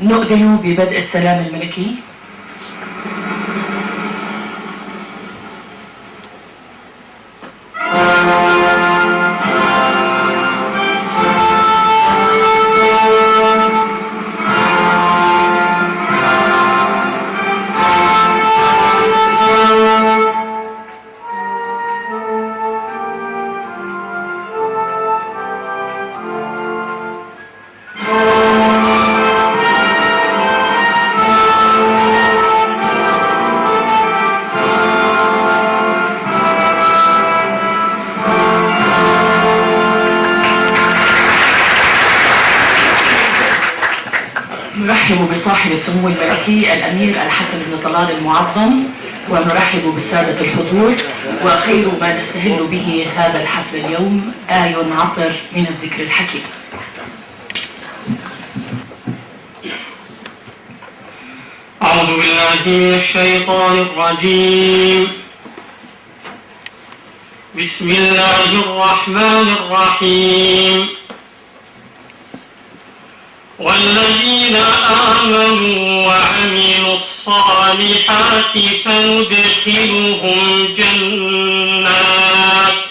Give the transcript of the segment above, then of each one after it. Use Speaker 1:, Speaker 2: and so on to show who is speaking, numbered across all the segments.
Speaker 1: نؤذن ببدء السلام الملكي. نرحب بصاحب السمو الملكي الأمير الحسن بن طلال المعظم، ونرحب بالسادة الحضور. وخير ما نستهل به هذا الحفل اليوم آي عطر من الذكر الحكيم.
Speaker 2: أعوذ بالله من الشيطان الرجيم. بسم الله الرحمن الرحيم. والذين آمنوا وعملوا الصالحات سندخلهم جنات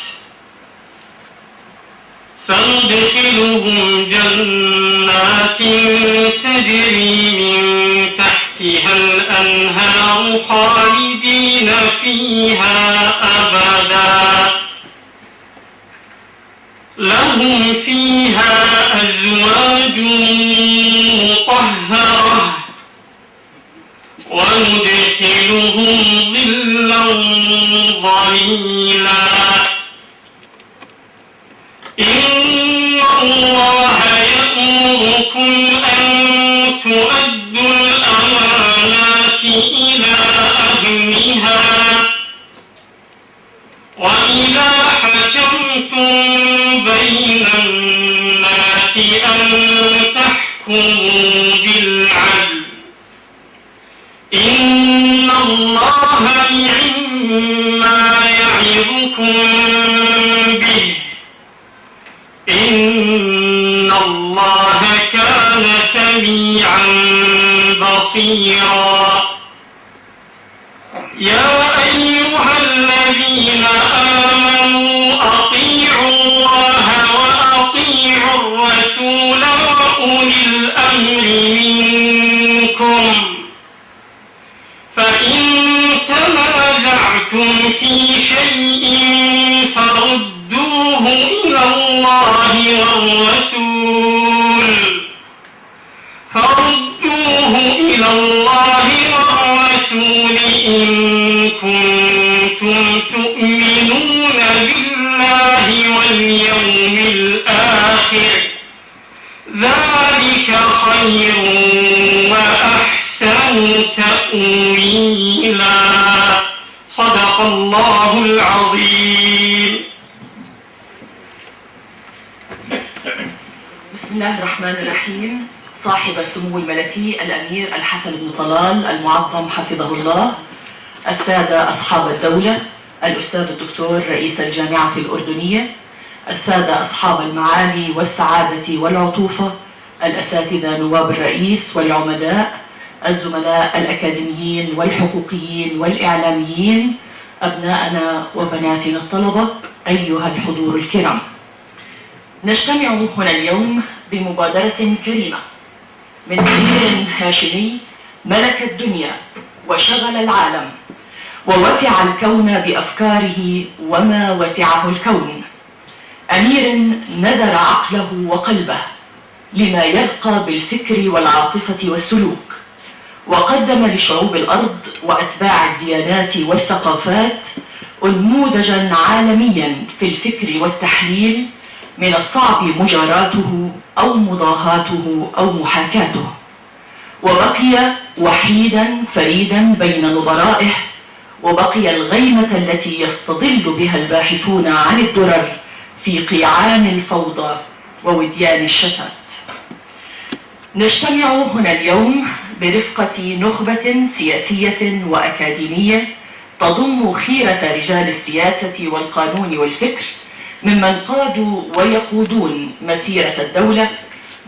Speaker 2: تجري من تحتها الأنهار خالدين فيها أبدا، لهم فيها أزواج مطهرة وندخلهم ظلا ظليلا. إن الله يأمركم أن تؤدوا الأمانات إلى أهلها وإذا حكمتم بين الناس أن تحكموا بالعدل. إن الله نعما يعظكم به، إن الله كان سميعا بصيرا. يا أيها الذين آمنوا أطيعوا الله وأطيعوا الرسول وأولي الأمر منكم، فإن تنازعتم في شيء فردوه إلى الله والرسول إن كنتم تؤمنون بالله واليوم الآخر، ذلك خير وأحسن تأويلا. صدق الله العظيم.
Speaker 1: بسم الله الرحمن الرحيم. صاحب السمو الملكي الأمير الحسن بن طلال المعظم حفظه الله، السادة أصحاب الدولة، الأستاذ الدكتور رئيس الجامعة الأردنية، السادة أصحاب المعالي والسعادة والعطوفة، الأساتذة نواب الرئيس والعمداء، الزملاء الأكاديميين والحقوقيين والإعلاميين، أبناءنا وبناتنا الطلبة، أيها الحضور الكرام. نجتمع هنا اليوم بمبادرة كريمة من أمير هاشمي ملك الدنيا وشغل العالم ووسع الكون بأفكاره وما وسعه الكون، أمير ندر عقله وقلبه لما يرقى بالفكر والعاطفة والسلوك، وقدم لشعوب الأرض وأتباع الديانات والثقافات أنموذجا عالميا في الفكر والتحليل من الصعب مجاراته أو مضاهاته أو محاكاته، وبقي وحيدا فريدا بين نظرائه، وبقي الغيمة التي يستظل بها الباحثون عن الدرر في قيعان الفوضى ووديان الشتات. نجتمع هنا اليوم برفقة نخبة سياسية وأكاديمية تضم خيرة رجال السياسة والقانون والفكر ممن قادوا ويقودون مسيرة الدولة،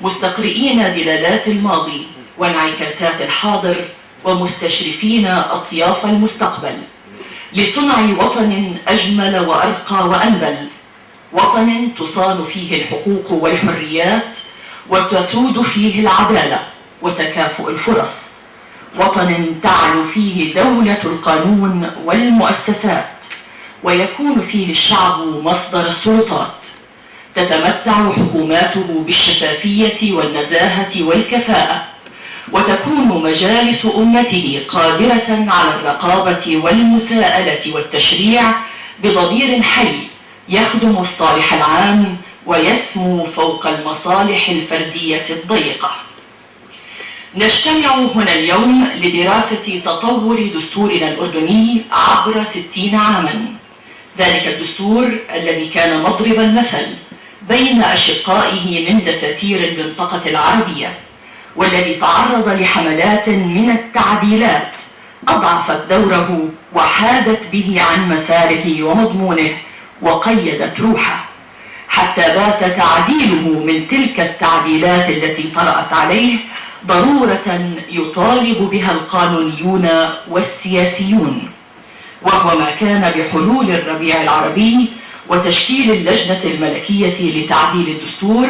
Speaker 1: مستقرئين دلالات الماضي وانعكاسات الحاضر ومستشرفين أطياف المستقبل لصنع وطن أجمل وأرقى وأنبل، وطن تصان فيه الحقوق والحريات وتسود فيه العدالة وتكافؤ الفرص، وطن تعلو فيه دولة القانون والمؤسسات ويكون فيه الشعب مصدر السلطات، تتمتع حكوماته بالشفافية والنزاهة والكفاءة، وتكون مجالس أمته قادرة على الرقابة والمساءلة والتشريع بضمير حي يخدم الصالح العام ويسمو فوق المصالح الفردية الضيقة. نجتمع هنا اليوم لدراسة تطور دستورنا الأردني عبر 60 عاما، ذلك الدستور الذي كان مضرب المثل بين أشقائه من دساتير المنطقة العربية، والذي تعرض لحملات من التعديلات أضعفت دوره وحادت به عن مساره ومضمونه وقيدت روحه، حتى بات تعديله من تلك التعديلات التي طرأت عليه ضرورة يطالب بها القانونيون والسياسيون، وهو ما كان بحلول الربيع العربي وتشكيل اللجنة الملكية لتعديل الدستور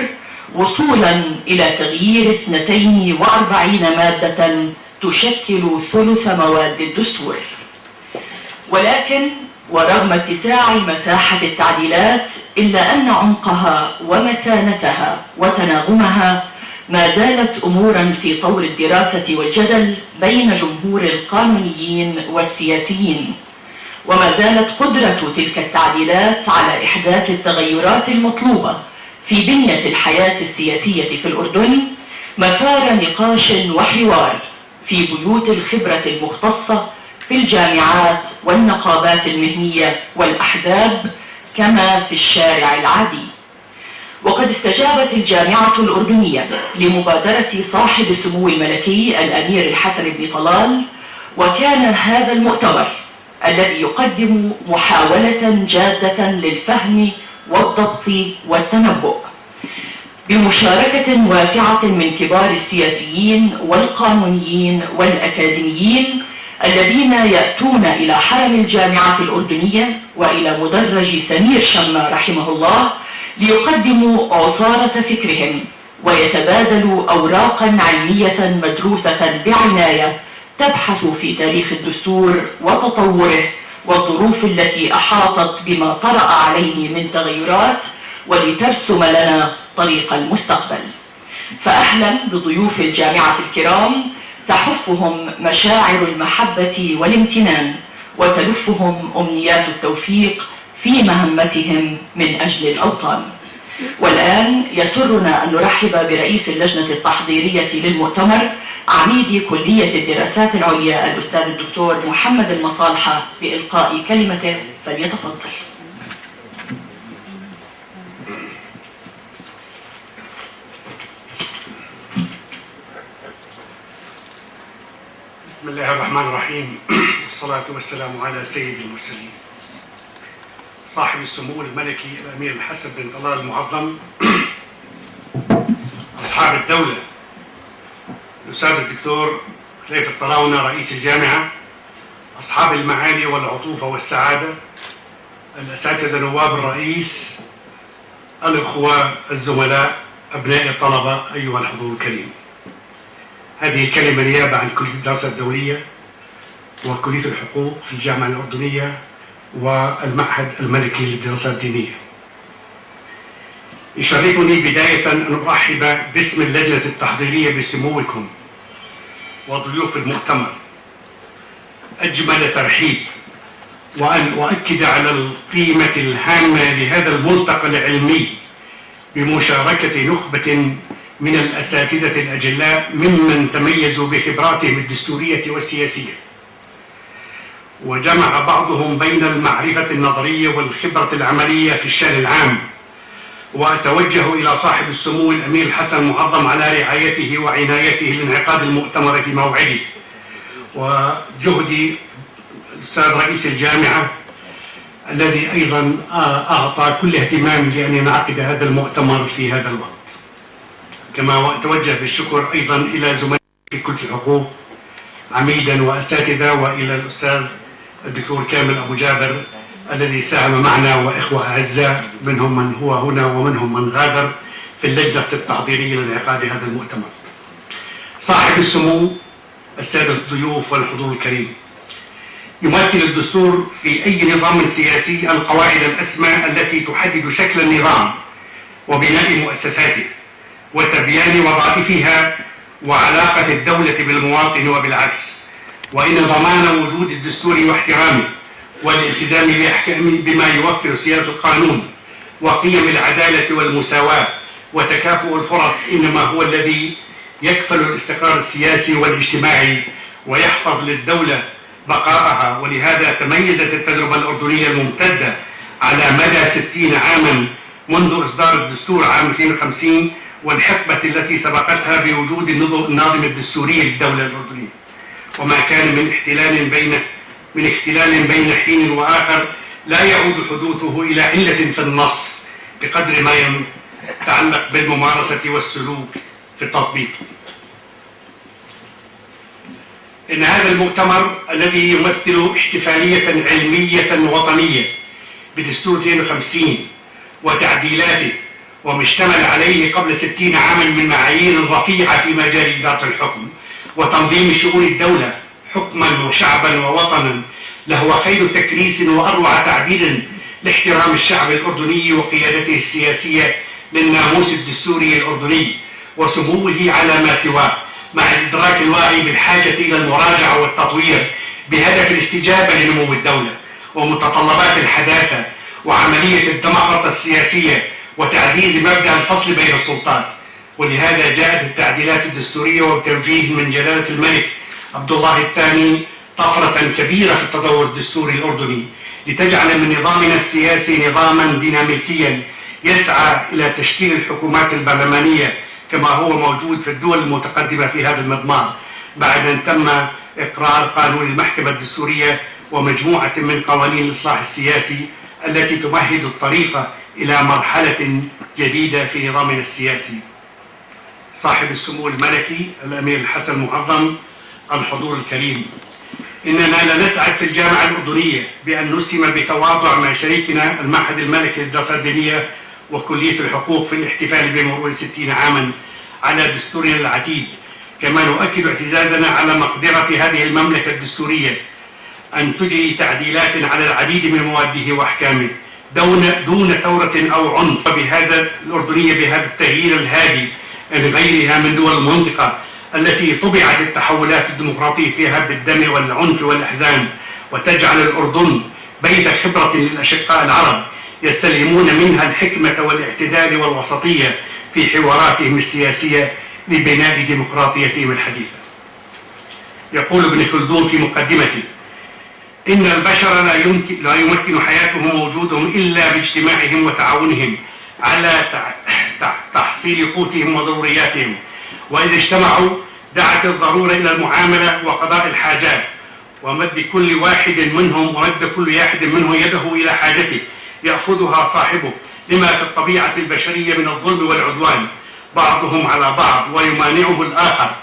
Speaker 1: وصولا إلى تغيير 42 مادة تشكل ثلث مواد الدستور. ولكن ورغم اتساع مساحة التعديلات إلا أن عمقها ومتانتها وتناغمها ما زالت أمورا في طور الدراسة والجدل بين جمهور القانونيين والسياسيين، وما زالت قدرة تلك التعديلات على إحداث التغيرات المطلوبة في بنية الحياة السياسية في الأردن مثار نقاش وحوار في بيوت الخبرة المختصة في الجامعات والنقابات المهنية والأحزاب كما في الشارع العادي. وقد استجابت الجامعة الأردنية لمبادرة صاحب السمو الملكي الأمير الحسن بن طلال، وكان هذا المؤتمر الذي يقدم محاولة جادة للفهم والضبط والتنبؤ بمشاركة واسعة من كبار السياسيين والقانونيين والأكاديميين الذين يأتون إلى حرم الجامعة الأردنية وإلى مدرج سمير شمة رحمه الله ليقدموا عصارة فكرهم ويتبادلوا أوراقا علمية مدروسة بعناية تبحث في تاريخ الدستور وتطوره والظروف التي أحاطت بما طرأ عليه من تغيرات ولترسم لنا طريق المستقبل. فأهلا بضيوف الجامعة الكرام تحفهم مشاعر المحبة والامتنان وتلفهم أمنيات التوفيق في مهمتهم من أجل الأوطان. والآن يسرنا أن نرحب برئيس اللجنة التحضيرية للمؤتمر عميد كلية الدراسات العليا الأستاذ الدكتور محمد المصالحة بإلقاء كلمته، فليتفضل.
Speaker 3: بسم الله الرحمن الرحيم، والصلاة والسلام على سيد المرسلين صاحب السمو الملكي الأمير الحسن بن طلال المعظم، أصحاب الدولة الأستاذ الدكتور خليفة الطراونة رئيس الجامعة، أصحاب المعالي والعطوفة والسعادة، الأساتذة نواب الرئيس، الأخوة الزملاء، أبناء الطلبة، أيها الحضور الكريم. هذه الكلمة نيابة عن كلية الدراسات الدولية وكلية الحقوق في الجامعة الأردنية والمعهد الملكي للدراسات الدينية. يشرفني بداية أن أرحب باسم اللجنة التحضيرية بسموكم وضيوف المؤتمر أجمل ترحيب، وأن أؤكد على القيمة الهامة لهذا الملتقى العلمي بمشاركة نخبة من الأساتذة الأجلاء ممن تميزوا بخبراتهم الدستورية والسياسية، وجمع بعضهم بين المعرفة النظرية والخبرة العملية في الشأن العام. وأتوجه إلى صاحب السمو الأمير الحسن المعظم على رعايته وعنايته لانعقاد المؤتمر في موعده، وجهدي الأستاذ رئيس الجامعة الذي أيضا أعطى كل اهتمام لأن ينعقد هذا المؤتمر في هذا الوقت. كما أتوجه بالشكر أيضا إلى زملائي في كلية الحقوق عميدا وأساتذة، وإلى الأستاذ الدكتور كامل أبو جابر الذي ساهم معنا، وإخوة أعزاء منهم من هو هنا ومنهم من غادر في اللجنة التحضيرية لانعقاد هذا المؤتمر. صاحب السمو، السادة الضيوف والحضور الكريم، يمثل الدستور في أي نظام سياسي القواعد الأسمى التي تحدد شكل النظام وبناء مؤسساته وتبيان وظائفها وعلاقة الدولة بالمواطن وبالعكس، وإن ضمان وجود الدستور واحترامه والالتزام بما يوفر سيادة القانون وقيم العدالة والمساواة وتكافؤ الفرص إنما هو الذي يكفل الاستقرار السياسي والاجتماعي ويحفظ للدولة بقائها. ولهذا تميزت التجربة الأردنية الممتدة على مدى 60 عاما منذ إصدار الدستور عام 2050 والحقبة التي سبقتها بوجود النظم الدستوري للدولة الأردنية، وما كان من اختلال بين حين وآخر لا يعود حدوثه إلى علة في النص بقدر ما يتعلق بالممارسة والسلوك في التطبيق. إن هذا المؤتمر الذي يمثل احتفالية علمية وطنية بدستور 52 وتعديلاته وما اشتمل عليه قبل 60 عاما من معايير رفيعة في مجال إدارة الحكم وتنظيم شؤون الدولة حكما وشعبا ووطنا، لهو خير تكريس وأروع تعبير لاحترام الشعب الأردني وقيادته السياسية للناموس الدستوري الأردني وسموه على ما سواه، مع الإدراك الواعي بالحاجة إلى المراجعة والتطوير بهدف الاستجابة لنمو الدولة ومتطلبات الحداثة وعملية الديمقراطية السياسية وتعزيز مبدأ الفصل بين السلطات. ولهذا جاءت التعديلات الدستورية وبتوجيه من جلالة الملك عبد الله الثاني طفرة كبيرة في التطور الدستوري الأردني لتجعل من نظامنا السياسي نظاما ديناميكيا يسعى إلى تشكيل الحكومات البرلمانية كما هو موجود في الدول المتقدمة في هذا المضمار، بعد أن تم إقرار قانون المحكمة الدستورية ومجموعة من قوانين الإصلاح السياسي التي تمهد الطريق إلى مرحلة جديدة في نظامنا السياسي. صاحب السمو الملكي الأمير الحسن المعظم، الحضور الكريم، إننا لنسعد في الجامعة الأردنية بأن نسهم بتواضع مع شريكنا المعهد الملكي للدراسات وكلية الحقوق في الاحتفال بمرور 60 عاما على دستورنا العتيد، كما نؤكد اعتزازنا على مقدرة هذه المملكة الدستورية أن تجري تعديلات على العديد من مواده وأحكامه دون ثورة أو عنف بهذا الأردنية بهذا التغيير الهادي من غيرها من دول المنطقة التي طبعت التحولات الديمقراطية فيها بالدم والعنف والأحزان، وتجعل الأردن بيت خبرة للأشقاء العرب يستلهمون منها الحكمة والاعتدال والوسطية في حواراتهم السياسية لبناء ديمقراطيتهم الحديثة. يقول ابن خلدون في مقدمته: إن البشر لا يمكن حياتهم ووجودهم إلا باجتماعهم وتعاونهم على تحصيل قوتهم وضرورياتهم، وإذا اجتمعوا دعت الضرورة إلى المعاملة وقضاء الحاجات ومد كل واحد منهم يده إلى حاجته يأخذها صاحبه، لما في الطبيعة البشرية من الظلم والعدوان بعضهم على بعض ويمانعه الآخر،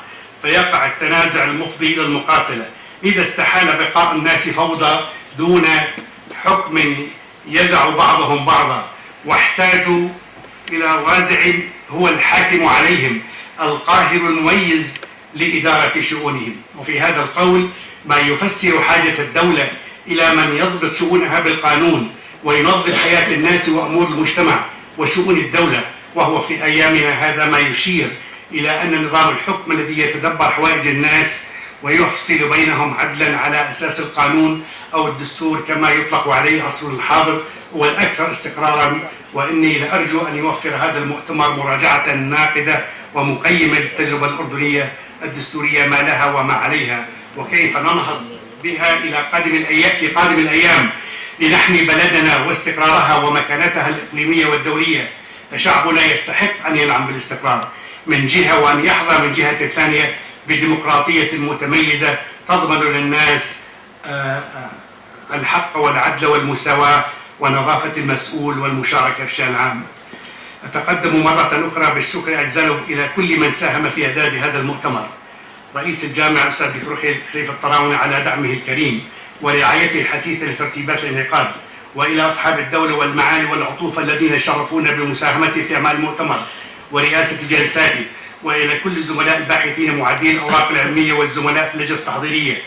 Speaker 3: فيقع التنازع المفضي إلى المقاتلة. إذا استحال بقاء الناس فوضى دون حكم يزع بعضهم بعضا، واحتاجوا إلى وازع هو الحاكم عليهم القاهر المميز لإدارة شؤونهم. وفي هذا القول ما يفسر حاجة الدولة إلى من يضبط شؤونها بالقانون وينظم حياة الناس وأمور المجتمع وشؤون الدولة، وهو في أيامنا هذا ما يشير إلى أن نظام الحكم الذي يتدبر حوائج الناس ويفصل بينهم عدلا على أساس القانون أو الدستور كما يطلق عليه عصر الحاضر هو الأكثر استقرارا. وإني لأرجو أن يوفر هذا المؤتمر مراجعة ناقدة ومقيمة للتجربة الأردنية الدستورية ما لها وما عليها، وكيف ننهض بها في قادم الأيام لنحمي بلدنا واستقرارها ومكانتها الإقليمية والدولية. فشعبنا يستحق أن ينعم بالاستقرار من جهة وأن يحظى من جهة ثانية بديمقراطية متميزة تضمن للناس الحق والعدل والمساواة ونظافة المسؤول والمشاركة في الشأن العام. أتقدم مرة أخرى بالشكر أجزله إلى كل من ساهم في إعداد هذا المؤتمر، رئيس الجامعة الأستاذ الدكتور خليفة الطراونة على دعمه الكريم ورعايته الحثيثة لترتيبات الانعقاد، وإلى أصحاب الدولة والمعالي والعطوف الذين شرفونا بمساهمته في أعمال المؤتمر ورئاسة جلساته، وإلى كل الزملاء الباحثين معدين الأوراق العلمية والزملاء في اللجنة التحضيرية،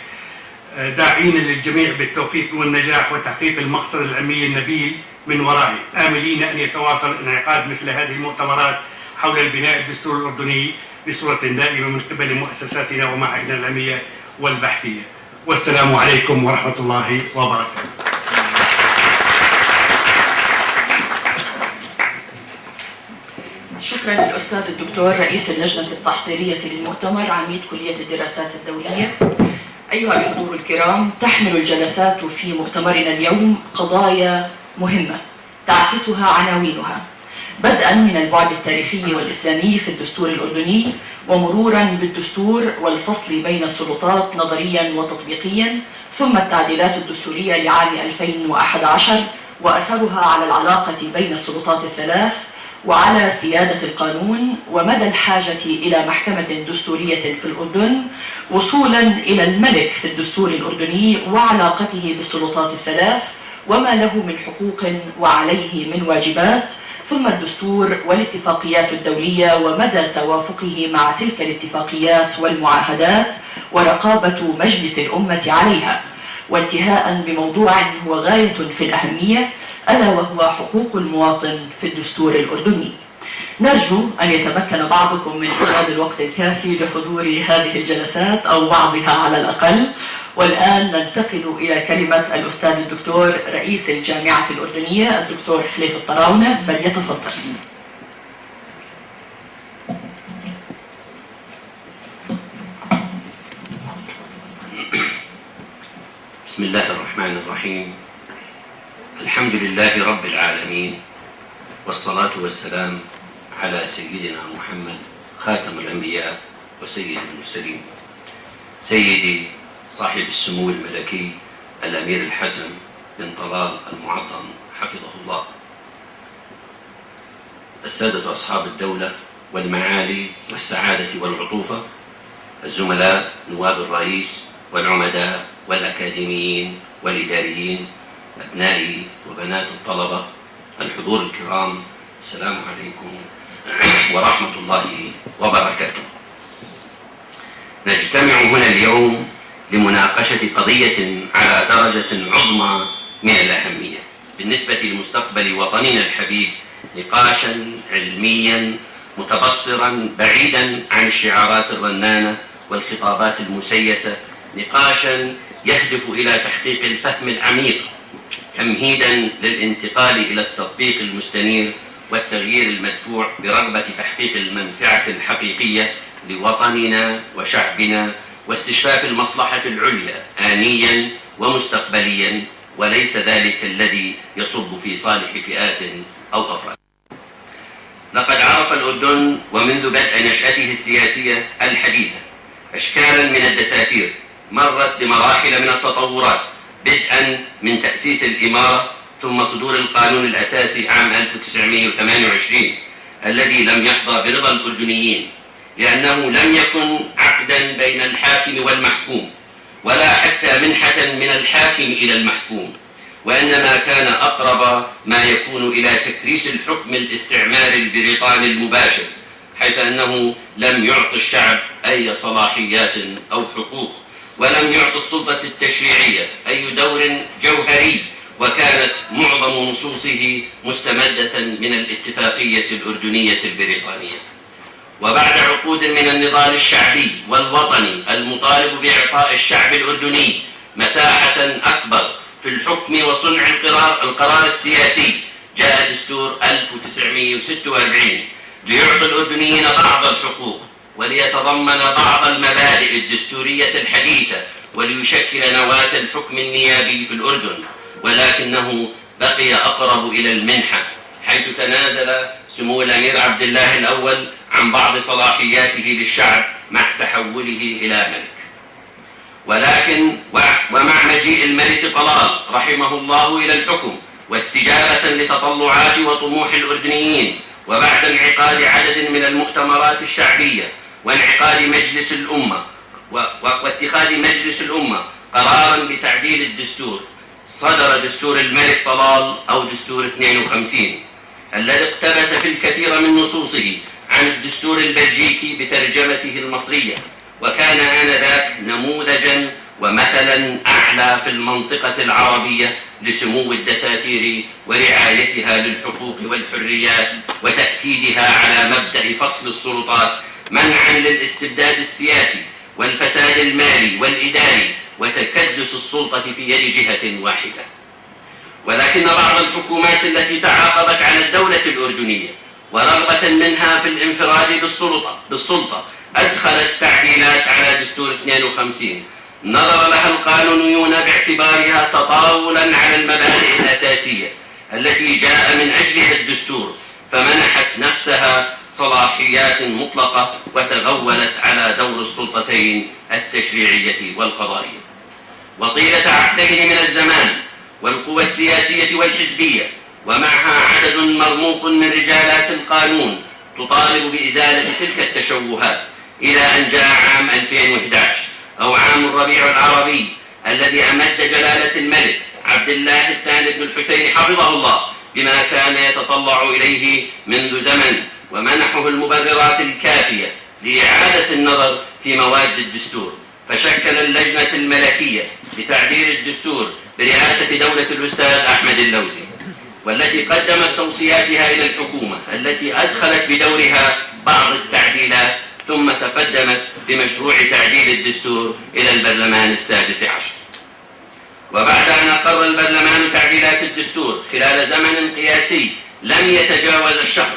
Speaker 3: داعين للجميع بالتوفيق والنجاح وتحقيق المقصد العلمي النبيل من ورائه، آملين أن يتواصل انعقاد مثل هذه المؤتمرات حول البناء الدستور الأردني بصورة دائمة من قبل مؤسساتنا ومعاهدنا العلمية والبحثية. والسلام عليكم ورحمة الله وبركاته.
Speaker 1: شكرا للأستاذ الدكتور رئيس اللجنة التحضيرية للمؤتمر عميد كلية الدراسات الدولية. أيها الحضور الكرام، تحمل الجلسات في مؤتمرنا اليوم قضايا مهمة تعكسها عناوينها، بدءا من البعد التاريخي والإسلامي في الدستور الأردني، ومرورا بالدستور والفصل بين السلطات نظريا وتطبيقيا، ثم التعديلات الدستورية لعام 2011 وأثرها على العلاقة بين السلطات الثلاث وعلى سيادة القانون، ومدى الحاجة إلى محكمة دستورية في الأردن، وصولا إلى الملك في الدستور الأردني وعلاقته بالسلطات الثلاث وما له من حقوق وعليه من واجبات، ثم الدستور والاتفاقيات الدولية ومدى توافقه مع تلك الاتفاقيات والمعاهدات ورقابة مجلس الأمة عليها، وانتهاء بموضوع هو غاية في الأهمية ألا وهو حقوق المواطن في الدستور الأردني. نرجو أن يتمكن بعضكم من إخراج الوقت الكافي لحضور هذه الجلسات أو بعضها على الأقل. والآن ننتقل إلى كلمة الأستاذ الدكتور رئيس الجامعة الأردنية الدكتور خليفة الطراونة، فليتفضل.
Speaker 4: بسم الله الرحمن الرحيم. الحمد لله رب العالمين، والصلاة والسلام على سيدنا محمد خاتم الأنبياء وسيد المرسلين، سيدي صاحب السمو الملكي الأمير الحسن بن طلال المعظم حفظه الله، السادة أصحاب الدولة والمعالي والسعادة والعطوفة، الزملاء نواب الرئيس والعمداء والأكاديميين والإداريين، أبنائي وبنات الطلبة، الحضور الكرام، السلام عليكم ورحمة الله وبركاته. نجتمع هنا اليوم لمناقشة قضية على درجة عظمى من الأهمية بالنسبة لمستقبل وطننا الحبيب، نقاشا علميا متبصرا بعيدا عن الشعارات الرنانة والخطابات المسيسة، نقاشا يهدف إلى تحقيق الفهم العميق تمهيدا للانتقال إلى التطبيق المستنير والتغيير المدفوع برغبة تحقيق المنفعة الحقيقية لوطننا وشعبنا واستشفاف المصلحة العليا آنيا ومستقبليا، وليس ذلك الذي يصب في صالح فئات أو أفراد. لقد عرف الأردن ومنذ بدء نشأته السياسية الحديثة أشكالا من الدساتير مرت بمراحل من التطورات، بدءا من تأسيس الإمارة ثم صدور القانون الأساسي عام 1928 الذي لم يحظى برضا الأردنيين، لأنه لم يكن عقدا بين الحاكم والمحكوم ولا حتى منحة من الحاكم إلى المحكوم، وإنما كان أقرب ما يكون إلى تكريس الحكم الاستعماري البريطاني المباشر، حيث أنه لم يعط الشعب أي صلاحيات أو حقوق، ولم يعط السلطة التشريعية أي دور جوهري، وكانت معظم نصوصه مستمدة من الاتفاقية الأردنية البريطانية. وبعد عقود من النضال الشعبي والوطني المطالب بإعطاء الشعب الأردني مساحة أكبر في الحكم وصنع القرار السياسي، جاء دستور 1946 ليعطي الأردنيين بعض الحقوق وليتضمن بعض المبادئ الدستورية الحديثة وليشكل نواة الحكم النيابي في الأردن، ولكنه بقي أقرب إلى المنحة، حيث تنازل سمو الأمير عبد الله الأول عن بعض صلاحياته للشعب مع تحوله إلى ملك. ولكن ومع مجيء الملك طلال رحمه الله إلى الحكم واستجابة لتطلعات وطموح الأردنيين، وبعد انعقاد عدد من المؤتمرات الشعبية وانعقاد مجلس الأمة، واتخاذ مجلس الأمة قرارا بتعديل الدستور، صدر دستور الملك طلال أو دستور 52 الذي اقتبس في الكثير من نصوصه عن الدستور البلجيكي بترجمته المصرية، وكان آنذاك نموذجا ومثلا أعلى في المنطقة العربية لسمو الدساتير ورعايتها للحقوق والحريات وتأكيدها على مبدأ فصل السلطات منعا للاستبداد السياسي والفساد المالي والإداري وتكدس السلطة في يد جهة واحدة. ولكن بعض الحكومات التي تعاقبت على الدولة الأردنية ورغبة منها في الانفراد بالسلطة أدخلت تعديلات على دستور 52 نظر لها القانونيون باعتبارها تطاولا على المبادئ الأساسية التي جاء من أجلها الدستور، فمنحت نفسها صلاحيات مطلقة وتغولت على دور السلطتين التشريعية والقضائية. وطيلة عقدين من الزمان والقوى السياسية والحزبية ومعها عدد مرموق من رجالات القانون تطالب بإزالة تلك التشوهات، إلى أن جاء عام 2011 أو عام الربيع العربي الذي أمد جلالة الملك عبد الله الثاني بن الحسين حفظه الله بما كان يتطلع إليه منذ زمن، ومنحه المبررات الكافية لإعادة النظر في مواد الدستور، فشكل اللجنة الملكية لتعديل الدستور برئاسة دولة الأستاذ أحمد اللوزي، والتي قدمت توصياتها إلى الحكومة التي أدخلت بدورها بعض التعديلات، ثم تقدمت بمشروع تعديل الدستور إلى البرلمان السادس عشر. وبعد أن أقر البرلمان تعديلات الدستور خلال زمن قياسي لم يتجاوز الشهر،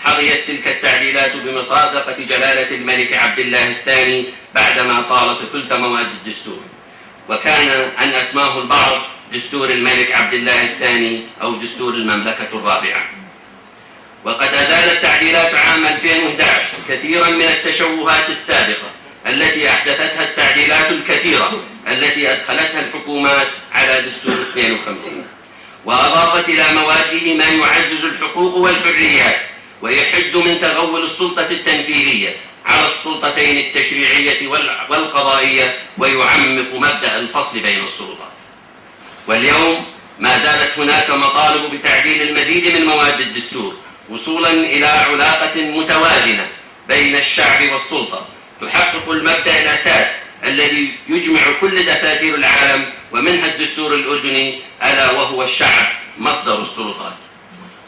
Speaker 4: حظيت تلك التعديلات بمصادقة جلالة الملك عبد الله الثاني بعدما طالت ثلث مواد الدستور، وكان أن أسماه البعض دستور الملك عبد الله الثاني أو دستور المملكة الرابعة. وقد أزالت تعديلات عام 2011 كثيرا من التشوهات السابقة التي أحدثتها التعديلات الكثيرة التي أدخلتها الحكومات على دستور 52، وأضافت إلى مواده ما يعزز الحقوق والحريات ويحد من تغول السلطة التنفيذية على السلطتين التشريعية والقضائية ويعمق مبدأ الفصل بين السلطات. واليوم ما زالت هناك مطالب بتعديل المزيد من مواد الدستور وصولا إلى علاقة متوازنة بين الشعب والسلطة تحقق المبدأ الأساس الذي يجمع كل دساتير العالم ومنها الدستور الأردني، ألا وهو الشعب مصدر السلطات.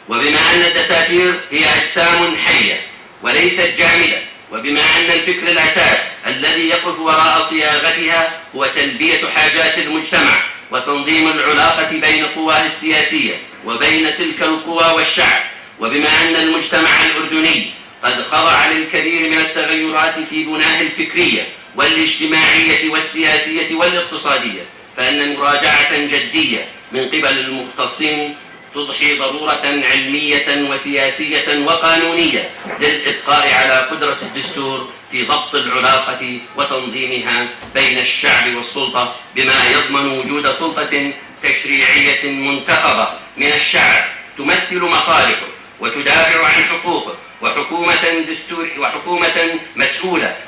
Speaker 4: وبما أن الدساتير هي أجسام حية وليست جامدة، وبما أن الفكر الأساس الذي يقف وراء صياغتها هو تلبية حاجات المجتمع وتنظيم العلاقة بين قواه السياسية وبين تلك القوى والشعب، وبما أن المجتمع الأردني قد خضع للكثير من التغيرات في بناه الفكرية والاجتماعية والسياسية والاقتصادية، فإن مراجعة جدية من قبل المختصين تضحي ضرورة علمية وسياسية وقانونية للإبقاء على قدرة الدستور في ضبط العلاقة وتنظيمها بين الشعب والسلطة، بما يضمن وجود سلطة تشريعية منتخبة من الشعب تمثل مصالحه وتدافع عن حقوقه، وحكومة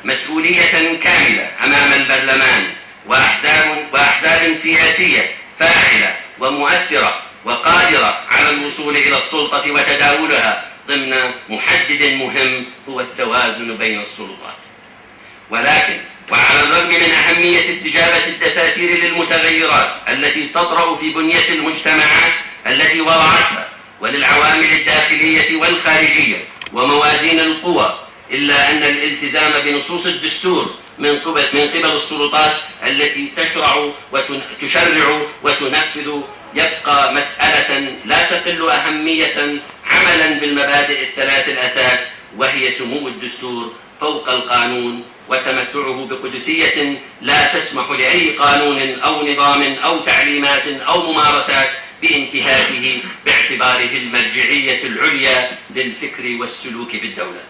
Speaker 4: مسؤولية كاملة أمام البرلمان، وأحزاب سياسية فاعلة ومؤثرة وقادرة على الوصول إلى السلطة وتداولها ضمن محدد مهم هو التوازن بين السلطات. ولكن وعلى الرغم من أهمية استجابة الدساتير للمتغيرات التي تطرأ في بنية المجتمعات التي وضعتها وللعوامل الداخلية والخارجية وموازين القوى، إلا أن الالتزام بنصوص الدستور من قبل السلطات التي تشرع وتنفذ يبقى مسألة لا تقل أهمية عملا بالمبادئ الثلاث الأساس، وهي سمو الدستور فوق القانون وتمتعه بقدسية لا تسمح لأي قانون أو نظام أو تعليمات أو ممارسات بانتهاكه باعتباره المرجعية العليا للفكر والسلوك في الدولة.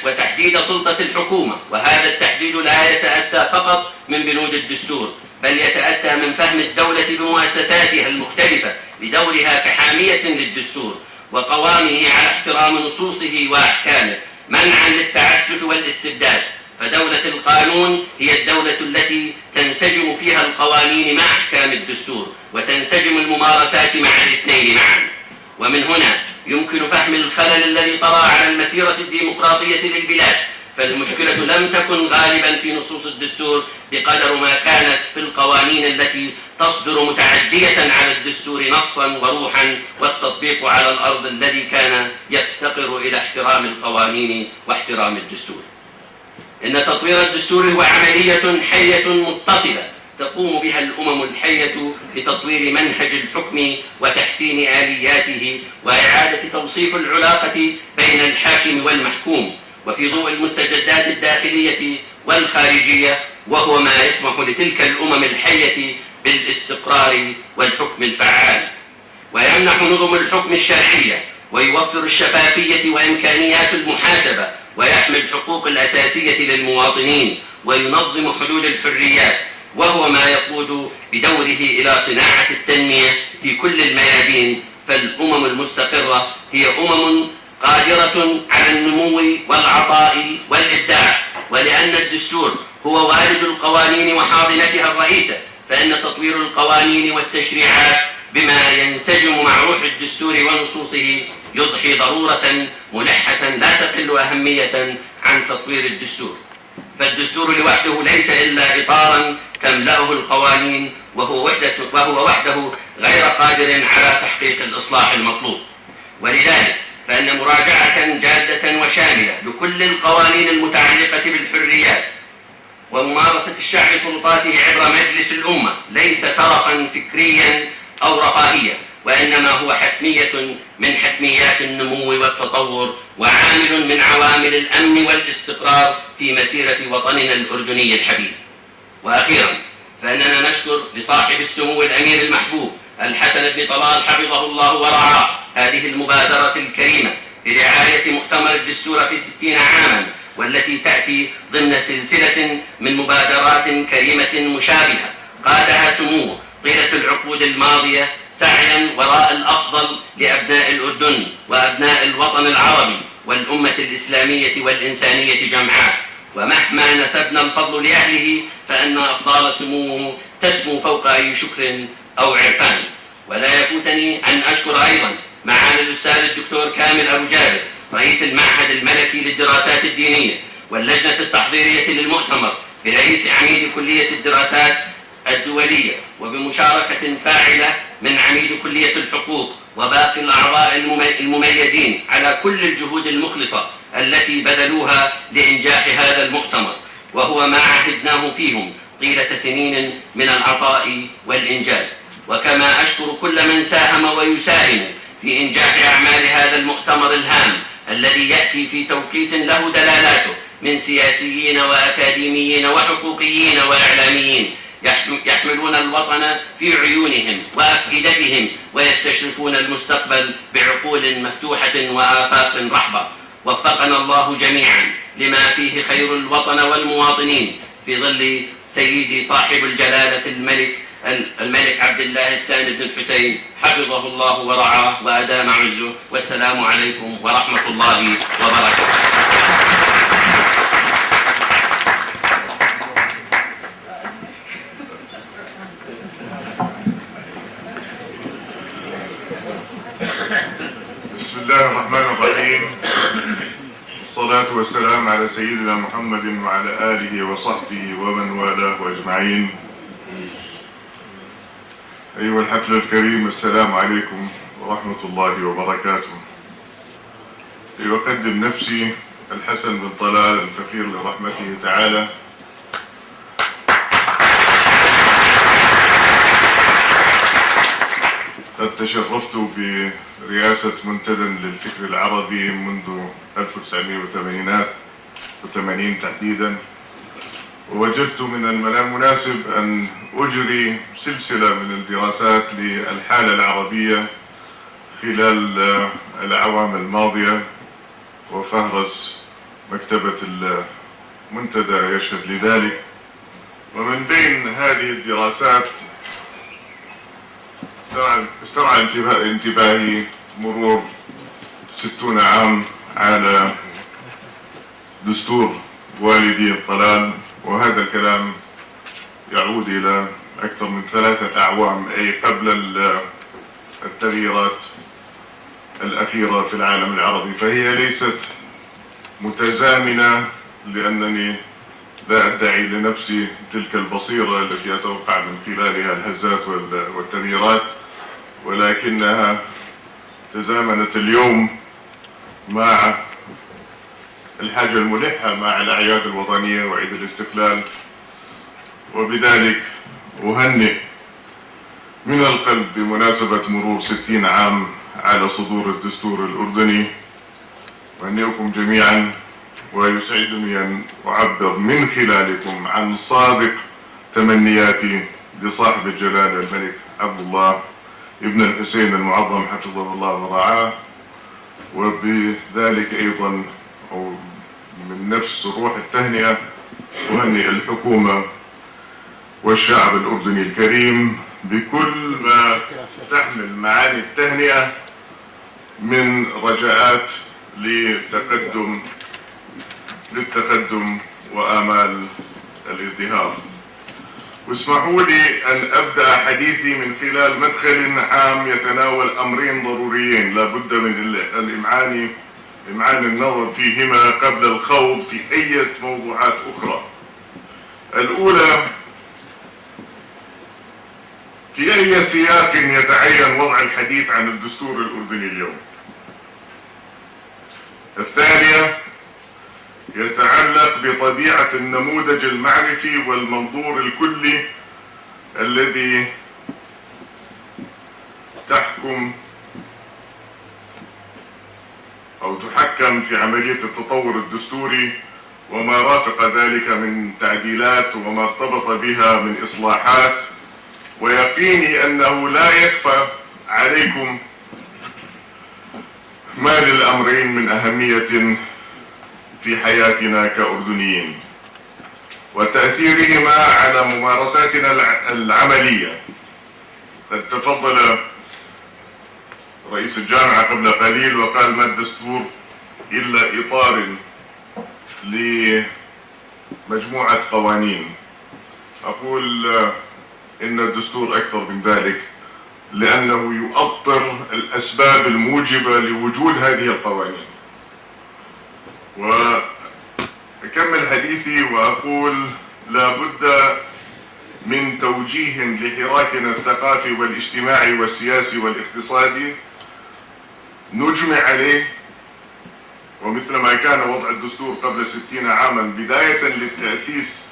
Speaker 4: وتحديد سلطة الحكومة، وهذا التحديد لا يتأتى فقط من بنود الدستور، بل يتأتى من فهم الدولة بمؤسساتها المختلفة لدورها كحامية للدستور وقوامه على احترام نصوصه وأحكامه منعا للتعسف والاستبداد، فدولة القانون هي الدولة التي تنسجم فيها القوانين مع أحكام الدستور، وتنسجم الممارسات مع الاثنين معا. ومن هنا يمكن فهم الخلل الذي طرأ على المسيرة الديمقراطية للبلاد، فالمشكلة لم تكن غالبا في نصوص الدستور بقدر ما كانت في القوانين التي تصدر متعدية على الدستور نصا وروحا، والتطبيق على الأرض الذي كان يفتقر إلى احترام القوانين واحترام الدستور. إن تطوير الدستور هو عملية حية متصلة تقوم بها الأمم الحية لتطوير منهج الحكم وتحسين آلياته وإعادة توصيف العلاقة بين الحاكم والمحكوم، وفي ضوء المستجدات الداخلية والخارجية، وهو ما يسمح لتلك الأمم الحية بالاستقرار والحكم الفعال، ويمنح نظم الحكم الشرعية، ويوفر الشفافية وإمكانيات المحاسبة، ويحمي الحقوق الأساسية للمواطنين، وينظم حدود الحريات، وهو ما يقود بدوره إلى صناعة التنمية في كل الميادين. فالأمم المستقرة هي أمم قادرة على النمو والعطاء والإبداع، ولأن الدستور هو والد القوانين وحاضنتها الرئيسة، فإن تطوير القوانين والتشريعات بما ينسجم مع روح الدستور ونصوصه يضحي ضرورة ملحة لا تقل أهمية عن تطوير الدستور. فالدستور لوحده ليس إلا إطارا تملأه القوانين، وهو وحده غير قادر على تحقيق الإصلاح المطلوب. ولذلك فإن مراجعة جادة وشاملة لكل القوانين المتعلقة بالحريات وممارسة الشعب سلطاته عبر مجلس الأمة ليس ترفا فكريا أو رفاهية، وإنما هو حتمية من حتميات النمو والتطور، وعامل من عوامل الأمن والاستقرار في مسيرة وطننا الأردني الحبيب. وأخيرا فإننا نشكر لصاحب السمو الأمير المحبوب الحسن بن طلال حفظه الله ورعاه هذه المبادرة الكريمة لرعاية مؤتمر الدستور في 60 عاما، والتي تأتي ضمن سلسلة من مبادرات كريمة مشابهة قادها سموه طيلة العقود الماضية سعيا وراء الأفضل لأبناء الأردن وأبناء الوطن العربي والأمة الإسلامية والإنسانية جمعاء. ومهما نسبنا الفضل لأهله فإن أفضال سموه تسمو فوق أي شكر أو عرفان. ولا يفوتني أن أشكر أيضا معالي الأستاذ الدكتور كامل أبو جابر رئيس المعهد الملكي للدراسات الدينية واللجنة التحضيرية للمؤتمر برئيس عميد كلية الدراسات الدولية، وبمشاركة فاعلة من عميد كلية الحقوق وباقي الأعضاء المميزين على كل الجهود المخلصة التي بذلوها لإنجاح هذا المؤتمر، وهو ما عهدناه فيهم طيلة سنين من العطاء والإنجاز. وكما أشكر كل من ساهم ويساهم في إنجاح أعمال هذا المؤتمر الهام الذي يأتي في توقيت له دلالاته من سياسيين وأكاديميين وحقوقيين وإعلاميين يحملون الوطن في عيونهم وأفئدتهم ويستشرفون المستقبل بعقول مفتوحة وآفاق رحبة. وفقنا الله جميعا لما فيه خير الوطن والمواطنين في ظل سيدي صاحب الجلالة الملك عبد الله الثاني بن الحسين حفظه الله ورعاه وأدام عزه. والسلام عليكم ورحمة الله وبركاته.
Speaker 5: بسم الله الرحمن الرحيم، والصلاة والسلام على سيدنا محمد وعلى آله وصحبه ومن والاه أجمعين. أيها الحفل الكريم، السلام عليكم ورحمة الله وبركاته. لأقدم نفسي الحسن بن طلال الفقير لرحمته تعالى، قد تشرفت برئاسة منتدى للفكر العربي منذ 1980 تحديدا، ووجدت من المناسب أن أجري سلسلة من الدراسات للحالة العربية خلال الأعوام الماضية، وفهرس مكتبة المنتدى يشهد لذلك. ومن بين هذه الدراسات استرعى انتباهي مرور 60 عام على دستور والدي الطلال، وهذا الكلام يعود إلى أكثر من 3 أعوام، أي قبل التغييرات الأخيرة في العالم العربي، فهي ليست متزامنة، لأنني لا أدعي لنفسي تلك البصيرة التي أتوقع من خلالها الهزات والتغييرات، ولكنها تزامنت اليوم مع الحاجة الملحة مع الأعياد الوطنية وعيد الاستقلال. وبذلك أهنئ من القلب بمناسبة مرور 60 عام على صدور الدستور الأردني، أهنئكم جميعا، ويسعدني أن أعبر من خلالكم عن صادق تمنياتي لصاحب الجلالة الملك عبد الله ابن الحسين المعظم حفظه الله ورعاه. وبذلك أيضا أو من نفس روح التهنئة أهنئ الحكومة والشعب الأردني الكريم بكل ما تحمل معاني التهنئة من رجاءات للتقدم وآمال الازدهار. واسمحوا لي أن أبدأ حديثي من خلال مدخل عام يتناول أمرين ضروريين لا بد من إمعان النظر فيهما قبل الخوض في أي موضوعات أخرى. الأولى، في أي سياق يتعين وضع الحديث عن الدستور الأردني اليوم؟ الثانية، يتعلق بطبيعة النموذج المعرفي والمنظور الكلي الذي تحكم أو تحكم في عملية التطور الدستوري، وما رافق ذلك من تعديلات وما ارتبط بها من إصلاحات. ويقيني أنه لا يخفى عليكم ما للأمرين من أهمية في حياتنا كأردنيين وتأثيرهما على ممارساتنا العملية. قد تفضل رئيس الجامعة قبل قليل وقال: ما الدستور إلا إطار لمجموعة قوانين. أقول إن الدستور أكثر من ذلك، لأنه يؤطر الأسباب الموجبة لوجود هذه القوانين. وأكمل حديثي وأقول لا بد من توجيه لحراكنا الثقافي والاجتماعي والسياسي والاقتصادي نجمع عليه. ومثل ما كان وضع الدستور قبل 60 عاما بداية للتأسيس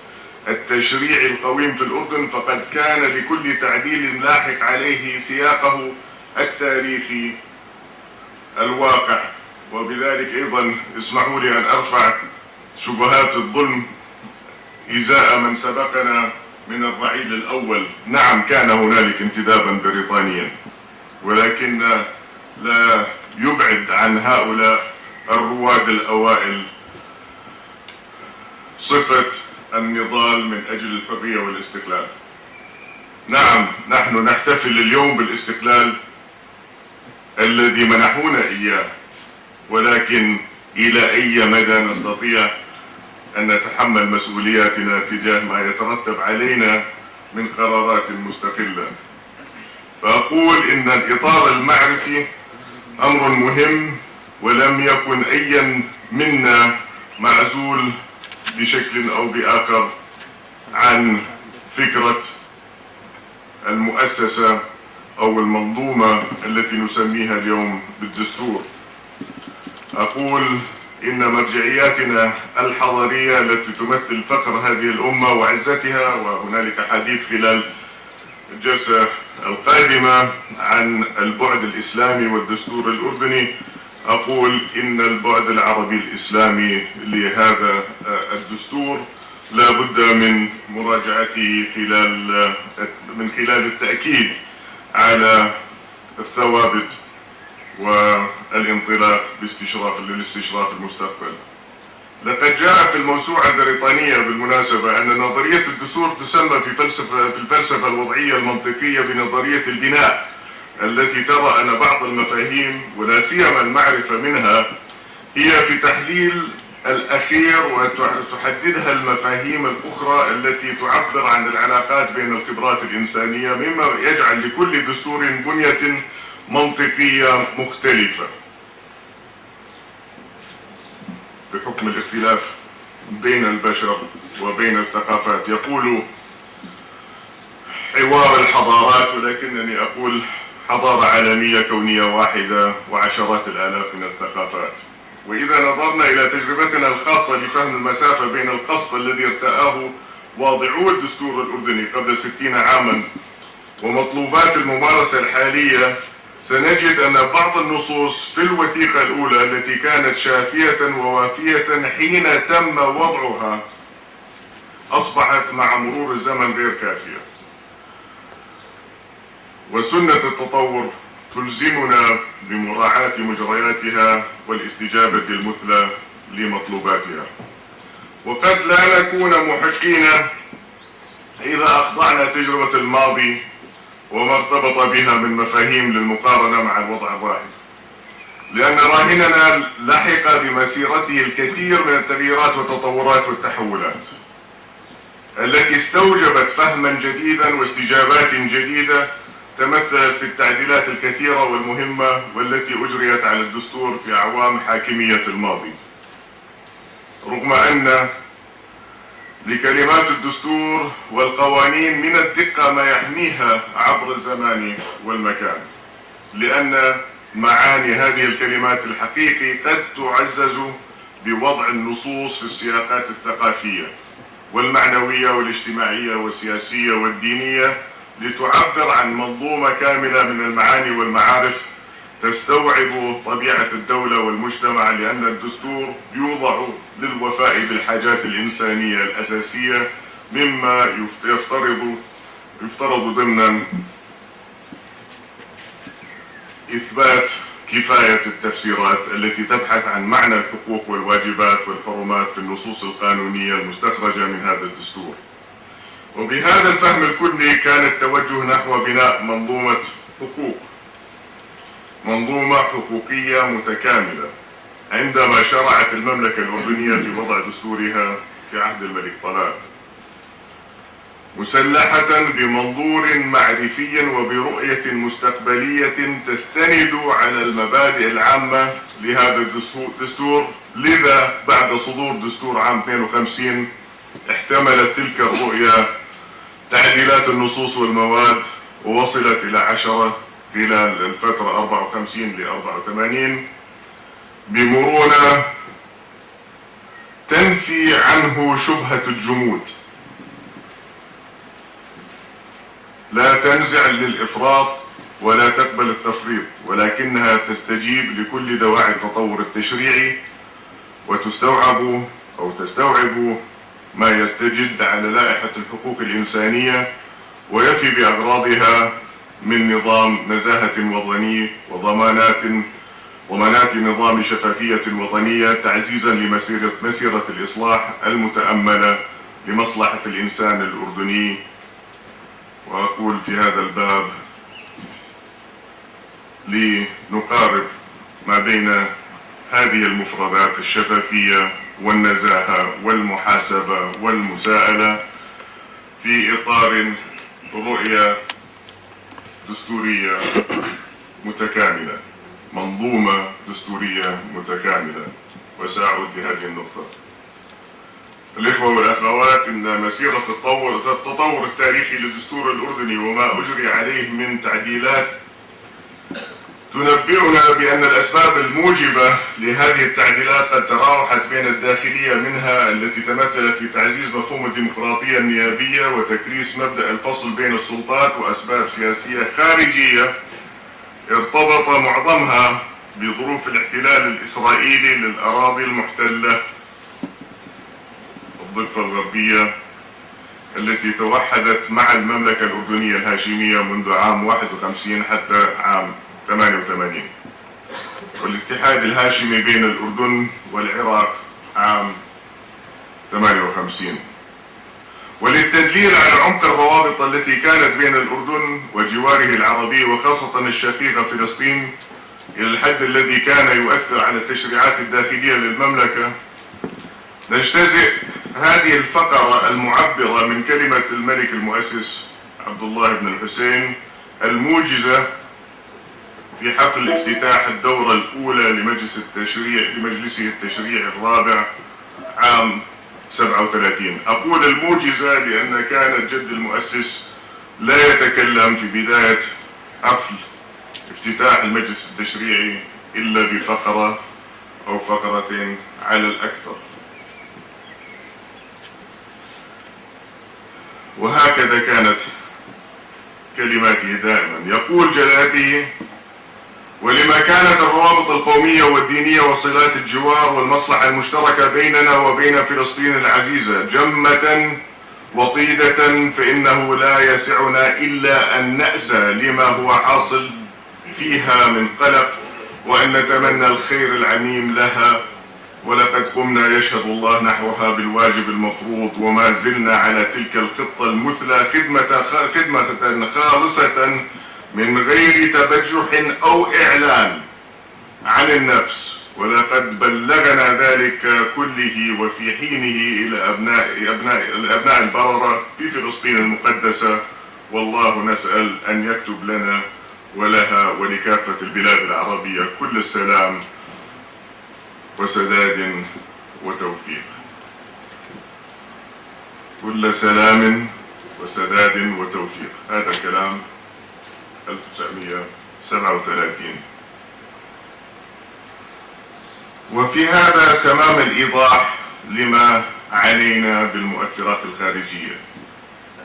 Speaker 5: التشريعي القويم في الأردن، فقد كان لكل تعديل لاحق عليه سياقه التاريخي الواقع. وبذلك أيضا اسمحوا لي أن أرفع شبهات الظلم إزاء من سبقنا من الرعيل الأول. نعم، كان هنالك انتدابا بريطانيا، ولكن لا يبعد عن هؤلاء الرواد الأوائل صفة النضال من أجل الحرية والاستقلال. نعم، نحن نحتفل اليوم بالاستقلال الذي منحونا إياه، ولكن إلى أي مدى نستطيع أن نتحمل مسؤولياتنا تجاه ما يترتب علينا من قرارات مستقلة؟ فأقول إن الإطار المعرفي أمر مهم، ولم يكن أي منا معزول بشكل أو بآخر عن فكرة المؤسسة أو المنظومة التي نسميها اليوم بالدستور. أقول إن مرجعياتنا الحضارية التي تمثل فخر هذه الأمة وعزتها، وهنالك حديث خلال الجلسة القادمة عن البعد الإسلامي والدستور الأردني، أقول إن البعد العربي الإسلامي لهذا الدستور لا بد من مراجعته من خلال التأكيد على الثوابت والانطلاق للاستشراف المستقبل. لقد جاء في الموسوعة البريطانية بالمناسبة أن نظرية الدستور تسمى في الفلسفة الوضعية المنطقية بنظرية البناء، التي ترى أن بعض المفاهيم ولا سيما المعرفة منها هي في تحليل الأخير وتحددها المفاهيم الأخرى التي تعبر عن العلاقات بين الخبرات الإنسانية، مما يجعل لكل دستور بنية منطقية مختلفة بحكم الاختلاف بين البشر وبين الثقافات. يقول حوار الحضارات، ولكنني أقول حضارة عالمية كونية واحدة وعشرات الآلاف من الثقافات. وإذا نظرنا إلى تجربتنا الخاصة لفهم المسافة بين القصد الذي ارتآه واضعو الدستور الأردني قبل 60 عاما ومطلوبات الممارسة الحالية، سنجد أن بعض النصوص في الوثيقة الأولى التي كانت شافية ووافية حين تم وضعها أصبحت مع مرور الزمن غير كافية، وسنة التطور تلزمنا بمراعاة مجرياتها والاستجابة المثلى لمطلوباتها. وقد لا نكون محقين إذا أخضعنا تجربة الماضي وما ارتبط بها من مفاهيم للمقارنة مع الوضع الراهن، لأن راهننا لحق بمسيرته الكثير من التغييرات والتطورات والتحولات التي استوجبت فهما جديدا واستجابات جديدة تمثلت في التعديلات الكثيرة والمهمة والتي أجريت على الدستور في أعوام حاكمية الماضي، رغم أن لكلمات الدستور والقوانين من الدقة ما يحميها عبر الزمان والمكان، لأن معاني هذه الكلمات الحقيقي قد تعزز بوضع النصوص في السياقات الثقافية والمعنوية والاجتماعية والسياسية والدينية لتعبر عن منظومة كاملة من المعاني والمعارف تستوعب طبيعة الدولة والمجتمع، لأن الدستور يوضع للوفاء بالحاجات الإنسانية الأساسية مما يفترض ضمن إثبات كفاية التفسيرات التي تبحث عن معنى الحقوق والواجبات والحرمات في النصوص القانونية المستخرجة من هذا الدستور. وبهذا الفهم الكلي كان التوجه نحو بناء منظومة حقوقية متكاملة عندما شرعت المملكة الأردنية في وضع دستورها في عهد الملك طلال، مسلحة بمنظور معرفي وبرؤية مستقبلية تستند على المبادئ العامة لهذا الدستور. لذا بعد صدور دستور عام 52 احتملت تلك الرؤية تعديلات النصوص والمواد ووصلت إلى 10 خلال الفترة 54 ل 84 بمرونة تنفي عنه شبهة الجمود، لا تنزع للإفراط ولا تقبل التفريط، ولكنها تستجيب لكل دواعي التطور التشريعي وتستوعب ما يستجد على لائحة الحقوق الإنسانية ويفي بأغراضها من نظام نزاهة وطني وضمانات نظام شفافية وطنية تعزيزا لمسيرة الإصلاح المتأملة لمصلحة الإنسان الأردني. وأقول في هذا الباب لنقارب ما بين هذه المفردات الشفافية والنزاهة والمحاسبة والمساءلة في إطار رؤية دستورية متكاملة، منظومة دستورية متكاملة. وسأعود لهذه النقطة. الإخوة والأخوات، إن مسيرة التطور التاريخي للدستور الأردني وما أجري عليه من تعديلات تنبئنا بأن الأسباب الموجبة لهذه التعديلات قد تراوحت بين الداخلية منها التي تمثلت في تعزيز مفهوم الديمقراطية النيابية وتكريس مبدأ الفصل بين السلطات، وأسباب سياسية خارجية ارتبط معظمها بظروف الاحتلال الإسرائيلي للأراضي المحتلة الضفة الغربية التي توحدت مع المملكة الأردنية الهاشمية منذ عام 51 حتى عام 88، والاتحاد الهاشمي بين الأردن والعراق عام 58. وللتدليل على عمق الروابط التي كانت بين الأردن وجواره العربي وخاصة الشقيقة فلسطين إلى الحد الذي كان يؤثر على التشريعات الداخلية للمملكة، نجتزئ هذه الفقرة المعبرة من كلمة الملك المؤسس عبد الله بن الحسين الموجزة في حفل افتتاح الدورة الأولى لمجلسه التشريعي الرابع عام 37. أقول الموجزة لأن كان الجد المؤسس لا يتكلم في بداية حفل افتتاح المجلس التشريعي إلا بفقرة أو فقرتين على الأكثر. وهكذا كانت كلماته دائما. يقول جلاله: ولما كانت الروابط القومية والدينية وصلات الجوار والمصلحة المشتركة بيننا وبين فلسطين العزيزة جمة وطيدة، فإنه لا يسعنا إلا أن نأسى لما هو حاصل فيها من قلق، وأن نتمنى الخير العميم لها، ولقد قمنا يشهد الله نحوها بالواجب المفروض، وما زلنا على تلك الخطة المثلى خدمة خالصة من غير تبجح أو إعلان عن النفس، ولقد بلغنا ذلك كله وفي حينه إلى أبناء البررة في فلسطين المقدسة، والله نسأل أن يكتب لنا ولها ولكافة البلاد العربية كل السلام وسداد وتوفيق. كل سلام وسداد وتوفيق. هذا كلام 1937. وفي هذا تمام الإيضاح لما علينا بالمؤثرات الخارجية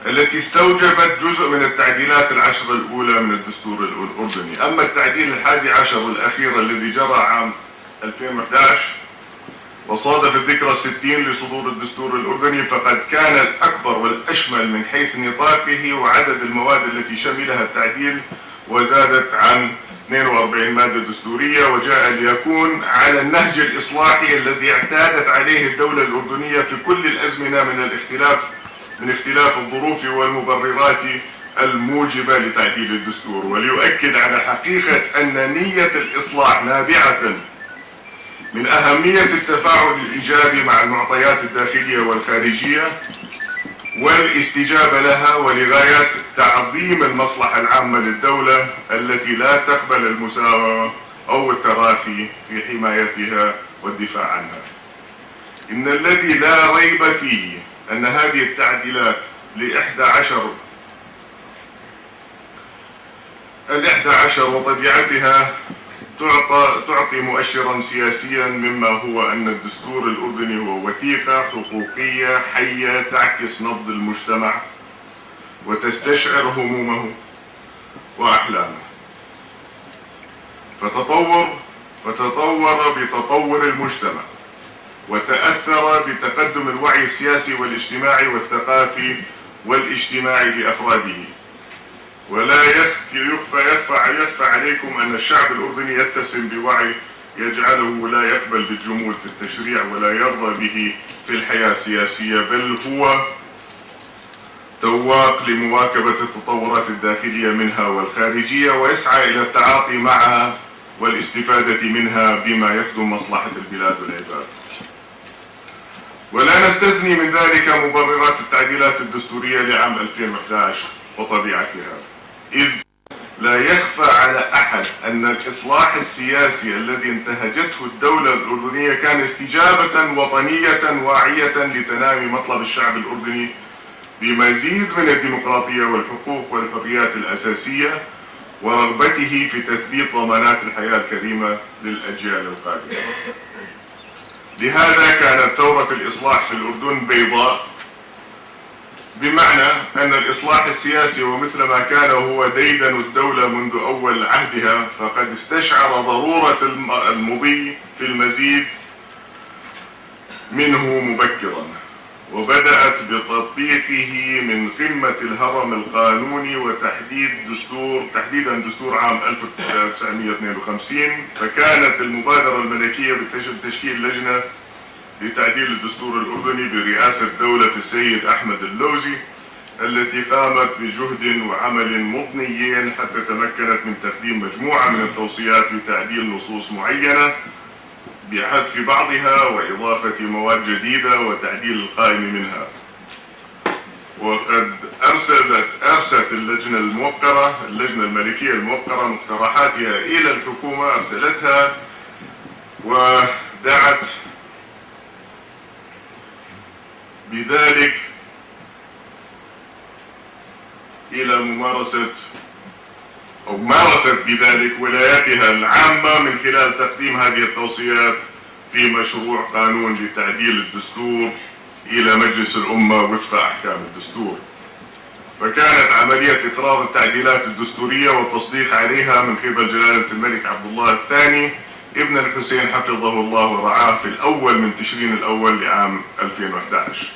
Speaker 5: التي استوجبت جزء من التعديلات العشر الأولى من الدستور الأردني. أما التعديل 11 الأخير الذي جرى عام 2011 وصادف الذكرى 60 لصدور الدستور الأردني، فقد كان الأكبر والأشمل من حيث نطاقه وعدد المواد التي شملها التعديل، وزادت عن 42 مادة دستورية، وجاء ليكون على النهج الإصلاحي الذي اعتادت عليه الدولة الأردنية في كل الأزمنة من اختلاف الظروف والمبررات الموجبة لتعديل الدستور. وليؤكد على حقيقة أن نية الإصلاح نابعة من أهمية التفاعل الإيجابي مع المعطيات الداخلية والخارجية والاستجابة لها، ولغاية تعظيم المصلحة العامة للدولة التي لا تقبل المساومة أو التراخي في حمايتها والدفاع عنها. إن الذي لا ريب فيه أن هذه التعديلات ال11 وطبيعتها تعطي مؤشرا سياسيا، مما هو أن الدستور الأردني هو وثيقة حقوقية حية تعكس نبض المجتمع وتستشعر همومه وأحلامه، فتطور بتطور المجتمع، وتأثر بتقدم الوعي السياسي والاجتماعي والثقافي والاجتماعي لأفراده. ولا يخفى عليكم أن الشعب الأردني يتسم بوعي يجعله لا يقبل بالجمود في التشريع ولا يرضى به في الحياة السياسية، بل هو تواق لمواكبة التطورات الداخلية منها والخارجية، ويسعى إلى التعاطي معها والاستفادة منها بما يخدم مصلحة البلاد والعباد. ولا نستثني من ذلك مبررات التعديلات الدستورية لعام 2011 وطبيعتها، إذ لا يخفى على أحد أن الإصلاح السياسي الذي انتهجته الدولة الأردنية كان استجابة وطنية واعية لتنامي مطلب الشعب الأردني بمزيد من الديمقراطية والحقوق والحريات الأساسية، ورغبته في تثبيت ضمانات الحياة الكريمة للأجيال القادمة. لهذا كانت ثورة الإصلاح في الأردن بيضاء، بمعنى أن الإصلاح السياسي ومثل ما كان هو ديدن الدولة منذ أول عهدها، فقد استشعر ضرورة المضي في المزيد منه مبكرا، وبدأت بتطبيقه من قمة الهرم القانوني تحديدا دستور عام 1952. فكانت المبادرة الملكية بتشكيل لجنة لتعديل الدستور الأردني برئاسة دولة السيد أحمد اللوزي، التي قامت بجهد وعمل مضنيين حتى تمكنت من تقديم مجموعة من التوصيات لتعديل نصوص معينة بحذف بعضها وإضافة مواد جديدة وتعديل القائم منها. وقد أرسلت اللجنة الملكية الموقرة مقترحاتها إلى الحكومة، أرسلتها ودعت بذلك إلى مارست بذلك ولاياتها العامة من خلال تقديم هذه التوصيات في مشروع قانون لتعديل الدستور إلى مجلس الأمة وفق أحكام الدستور. فكانت عملية إقرار التعديلات الدستورية والتصديق عليها من قبل جلالة الملك عبد الله الثاني ابن الحسين حفظه الله ورعاه في الأول من تشرين الأول لعام 2011.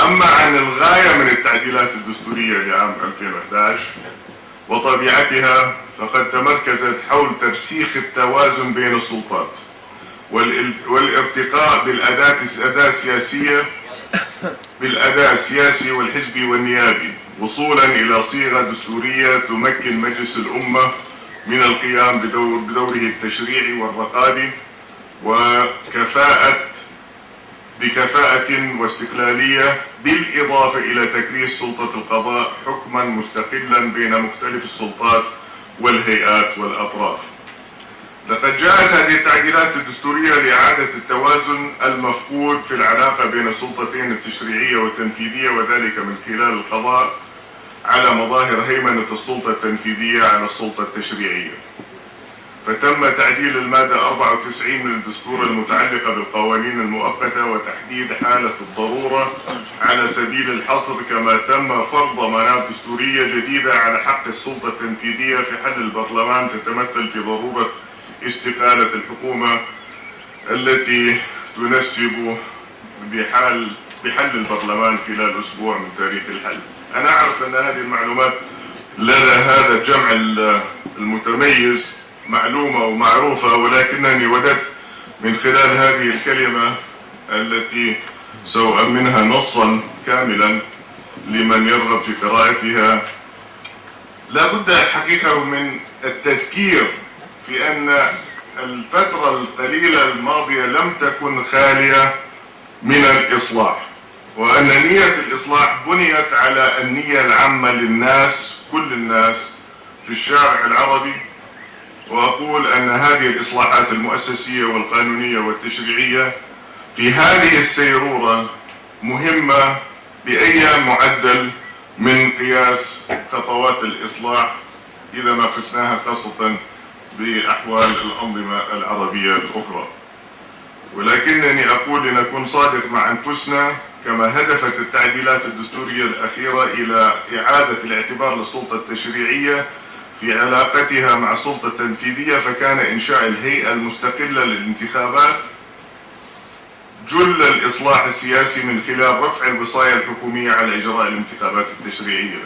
Speaker 5: أما عن الغاية من التعديلات الدستورية لعام 2011 وطبيعتها، فقد تمركزت حول ترسيخ التوازن بين السلطات والارتقاء بالأداء السياسي والحزبي والنيابي، وصولا إلى صيغة دستورية تمكن مجلس الأمة من القيام بدوره التشريعي والرقابي بكفاءة واستقلالية، بالإضافة إلى تكريس سلطة القضاء حكما مستقلا بين مختلف السلطات والهيئات والأطراف. لقد جاءت هذه التعديلات الدستورية لإعادة التوازن المفقود في العلاقة بين السلطتين التشريعية والتنفيذية، وذلك من خلال القضاء على مظاهر هيمنة السلطة التنفيذية على السلطة التشريعية. فتم تعديل المادة 94 من الدستور المتعلقة بالقوانين المؤقتة وتحديد حالة الضرورة على سبيل الحصر، كما تم فرض مناط دستورية جديدة على حق السلطة التنفيذية في حل البرلمان، تتمثل في ضرورة استقالة الحكومة التي تنسب بحل البرلمان خلال أسبوع من تاريخ الحل. أنا أعرف أن هذه المعلومات لدى هذا الجمع المتميز معلومة ومعروفة، ولكنني وددت من خلال هذه الكلمة التي سأؤمنها نصا كاملا لمن يرغب في قراءتها. لا بد حقيقة من التذكير في أن الفترة القليلة الماضية لم تكن خالية من الإصلاح، وأن نية الإصلاح بنيت على النية العامة للناس، كل الناس في الشارع العربي. وأقول أن هذه الإصلاحات المؤسسية والقانونية والتشريعية في هذه السيرورة مهمة بأي معدل من قياس خطوات الإصلاح إذا ما قسناها خاصة بأحوال الأنظمة العربية الأخرى. ولكنني أقول لنكون صادق مع أنفسنا، كما هدفت التعديلات الدستورية الأخيرة إلى إعادة الاعتبار للسلطة التشريعية في علاقتها مع السلطة التنفيذية، فكان إنشاء الهيئة المستقلة للانتخابات جل الإصلاح السياسي من خلال رفع الوصاية الحكومية على إجراء الانتخابات التشريعية.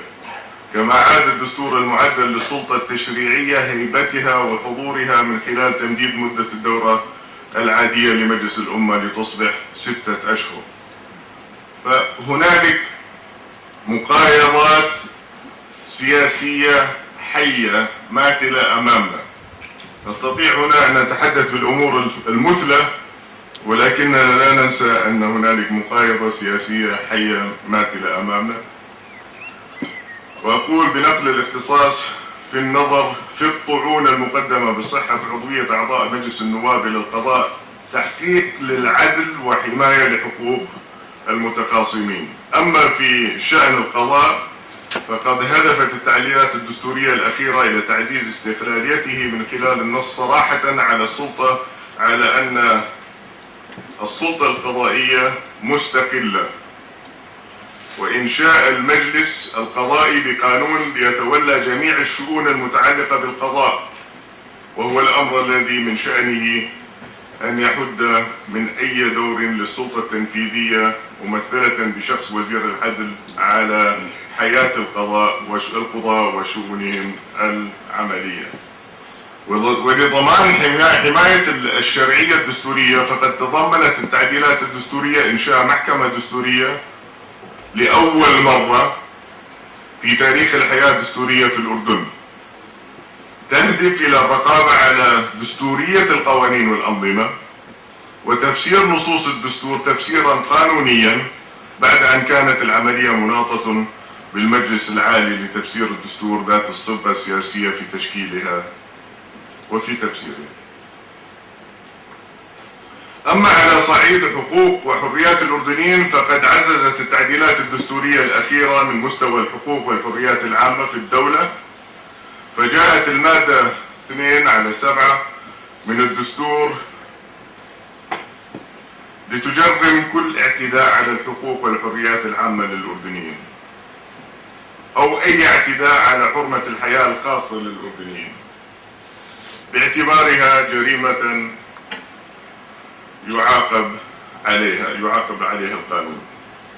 Speaker 5: كما عاد الدستور المعدل للسلطة التشريعية هيبتها وحضورها من خلال تمديد مدة الدورة العادية لمجلس الأمة لتصبح 6 أشهر. فهنالك مقايضات سياسية حية ماثلة أمامنا. نستطيع هنا أن نتحدث بالأمور المثلى، ولكننا لا ننسى أن هنالك مقايضة سياسية حية ماثلة أمامنا. وأقول بنقل الاختصاص في النظر في الطعون المقدمة بصحة عضوية أعضاء مجلس النواب إلى القضاء تحقيق للعدل وحماية لحقوق المتخاصمين. أما في شأن القضاء فقد هدفت التعديلات الدستورية الأخيرة إلى تعزيز استقلاليته من خلال النص صراحة على أن السلطة القضائية مستقلة، وإنشاء المجلس القضائي بقانون ليتولى جميع الشؤون المتعلقة بالقضاء، وهو الأمر الذي من شأنه أن يحد من أي دور للسلطة التنفيذية ممثلة بشخص وزير العدل على حياة القضاء وشؤونهم العملية. ولضمان حماية الشرعية الدستورية فقد تضمنت التعديلات الدستورية إنشاء محكمة دستورية لأول مرة في تاريخ الحياة الدستورية في الأردن، تهدف إلى الرقابة على دستورية القوانين والأنظمة وتفسير نصوص الدستور تفسيرا قانونيا بعد أن كانت العملية مناطة بالمجلس العالي لتفسير الدستور ذات الصبغة السياسية في تشكيلها وفي تفسيرها. أما على صعيد حقوق وحريات الأردنيين فقد عززت التعديلات الدستورية الأخيرة من مستوى الحقوق والحريات العامة في الدولة، فجاءت المادة 2/7 من الدستور لتجرم كل اعتداء على الحقوق والحريات العامة للأردنيين أو أي اعتداء على حرمة الحياة الخاصة للأردنيين باعتبارها جريمة يعاقب عليها القانون.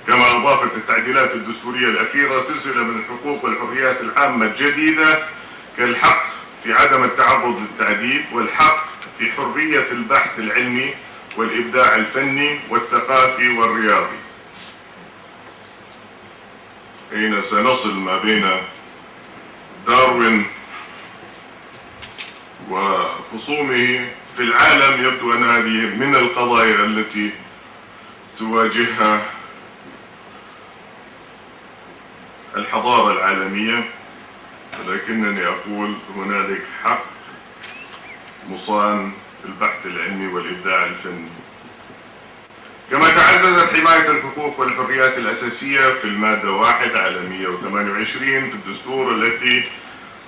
Speaker 5: كما أضافت التعديلات الدستورية الأخيرة سلسلة من الحقوق والحريات العامة الجديدة كالحق في عدم التعرض للتعذيب، والحق في حرية البحث العلمي والإبداع الفني والثقافي والرياضي. أين سنصل ما بين داروين وخصومه في العالم؟ يبدو أن هذه من القضايا التي تواجهها الحضارة العالمية، ولكنني أقول هنالك حق مصان البحث العلمي والإبداع الفني. كما تعززت حماية الحقوق والحريات الأساسية في المادة 1/128 في الدستور التي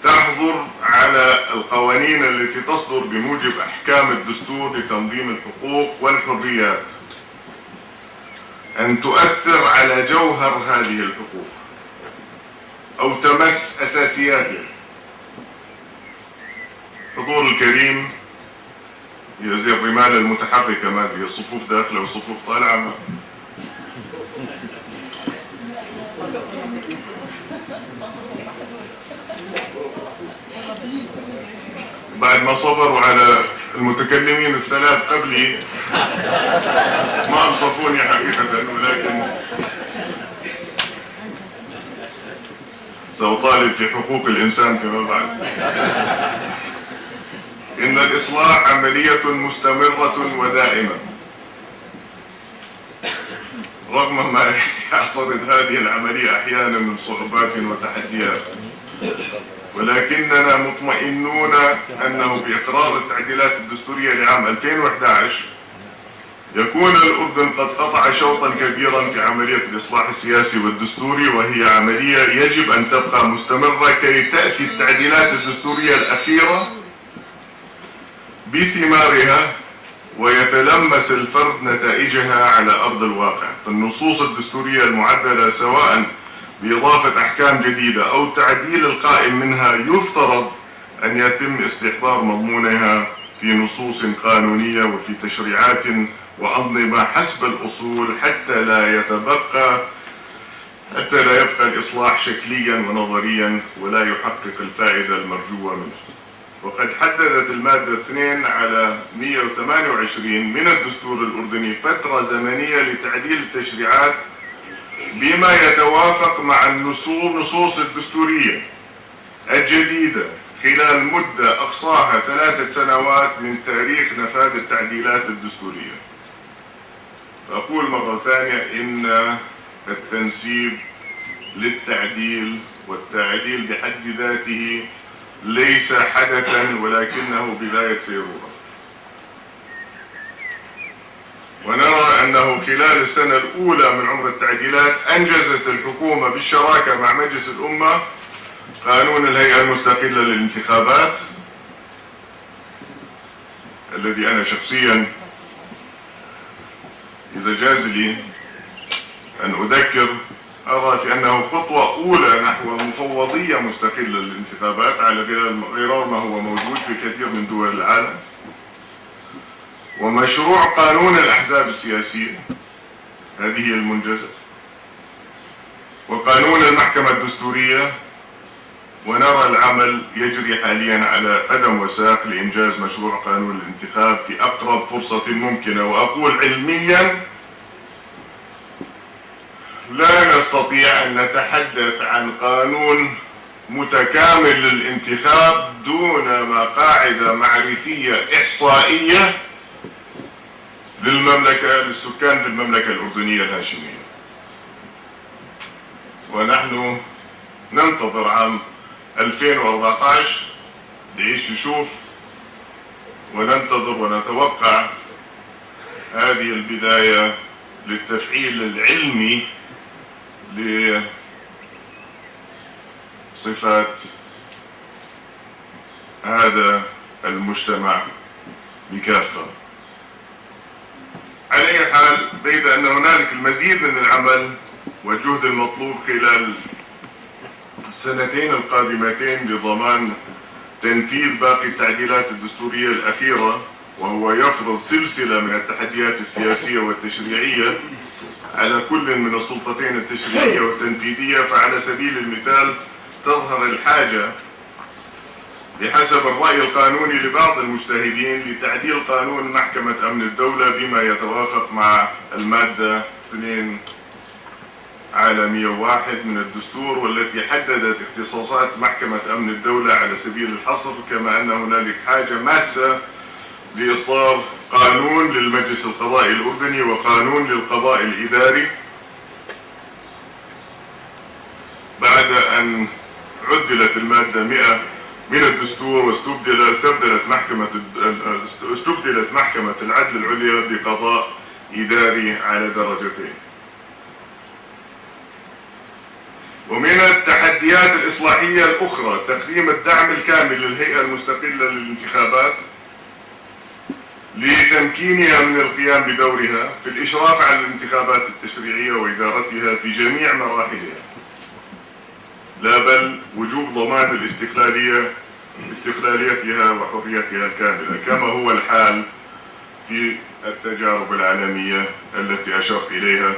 Speaker 5: تحظر على القوانين التي تصدر بموجب أحكام الدستور لتنظيم الحقوق والحريات أن تؤثر على جوهر هذه الحقوق أو تمس أساسياتها. حضور الكريم هي زي الرمال المتحركة، ما هي الصفوف داخلة والصفوف طالعة. بعد ما صبروا على المتكلمين الثلاث قبلي ما انصفوني حقيقة، ولكن سأطالب في حقوق الإنسان فيما بعد. إن الإصلاح عملية مستمرة ودائمة رغم ما يعترض هذه العملية أحيانا من صعوبات وتحديات، ولكننا مطمئنون أنه بإقرار التعديلات الدستورية لعام 2011 يكون الأردن قد قطع شوطا كبيرا في عملية الإصلاح السياسي والدستوري، وهي عملية يجب أن تبقى مستمرة كي تأتي التعديلات الدستورية الأخيرة بثمارها ويتلمس الفرد نتائجها على أرض الواقع. النصوص الدستورية المعدلة سواء بإضافة أحكام جديدة أو تعديل القائم منها يفترض أن يتم استحضار مضمونها في نصوص قانونية وفي تشريعات وأنظمة حسب الأصول حتى لا يبقى الإصلاح شكليا ونظريا ولا يحقق الفائدة المرجوة منه. وقد حددت المادة 2/128 من الدستور الأردني فترة زمنية لتعديل التشريعات بما يتوافق مع النصوص الدستورية الجديدة خلال مدة أقصاها 3 سنوات من تاريخ نفاذ التعديلات الدستورية. أقول مرة ثانية إن التنسيب للتعديل والتعديل بحد ذاته ليس حدثا ولكنه بداية سيرورة، ونرى أنه خلال السنة الأولى من عمر التعديلات أنجزت الحكومة بالشراكة مع مجلس الأمة قانون الهيئة المستقلة للانتخابات، الذي أنا شخصيا إذا جاز لي أن أذكر أرى في أنه خطوة أولى نحو مفوضية مستقلة للانتخابات على غرار ما هو موجود في كثير من دول العالم، ومشروع قانون الأحزاب السياسية هذه المنجزة، وقانون المحكمة الدستورية، ونرى العمل يجري حاليا على قدم وساق لإنجاز مشروع قانون الانتخاب في أقرب فرصة ممكنة. وأقول علميا لا نستطيع أن نتحدث عن قانون متكامل للانتخاب دون ما قاعدة معرفية إحصائية للسكان بالمملكة الأردنية الهاشمية. ونحن ننتظر عام 2014 نعيش نشوف وننتظر ونتوقع هذه البداية للتفعيل العلمي لصفات هذا المجتمع بكافة. على أي حال، بيد أن هنالك المزيد من العمل والجهد المطلوب خلال السنتين القادمتين لضمان تنفيذ باقي التعديلات الدستورية الأخيرة، وهو يفرض سلسلة من التحديات السياسية والتشريعية على كل من السلطتين التشريعية والتنفيذية. فعلى سبيل المثال تظهر الحاجة بحسب الرأي القانوني لبعض المجتهدين لتعديل قانون محكمة أمن الدولة بما يتوافق مع المادة 2 على 101 من الدستور، والتي حددت اختصاصات محكمة أمن الدولة على سبيل الحصر، كما أن هنالك حاجة ماسة لإصدار قانون للمجلس القضائي الأردني وقانون للقضاء الإداري بعد أن عدلت المادة 100 من الدستور واستبدلت محكمة العدل العليا بقضاء إداري على درجتين. ومن التحديات الإصلاحية الأخرى تقديم الدعم الكامل للهيئة المستقلة للانتخابات لتمكينها من القيام بدورها في الإشراف على الانتخابات التشريعية وإدارتها في جميع مراحلها، لا بل وجوب ضمان استقلاليتها وحريتها الكاملة، كما هو الحال في التجارب العالمية التي أشرت إليها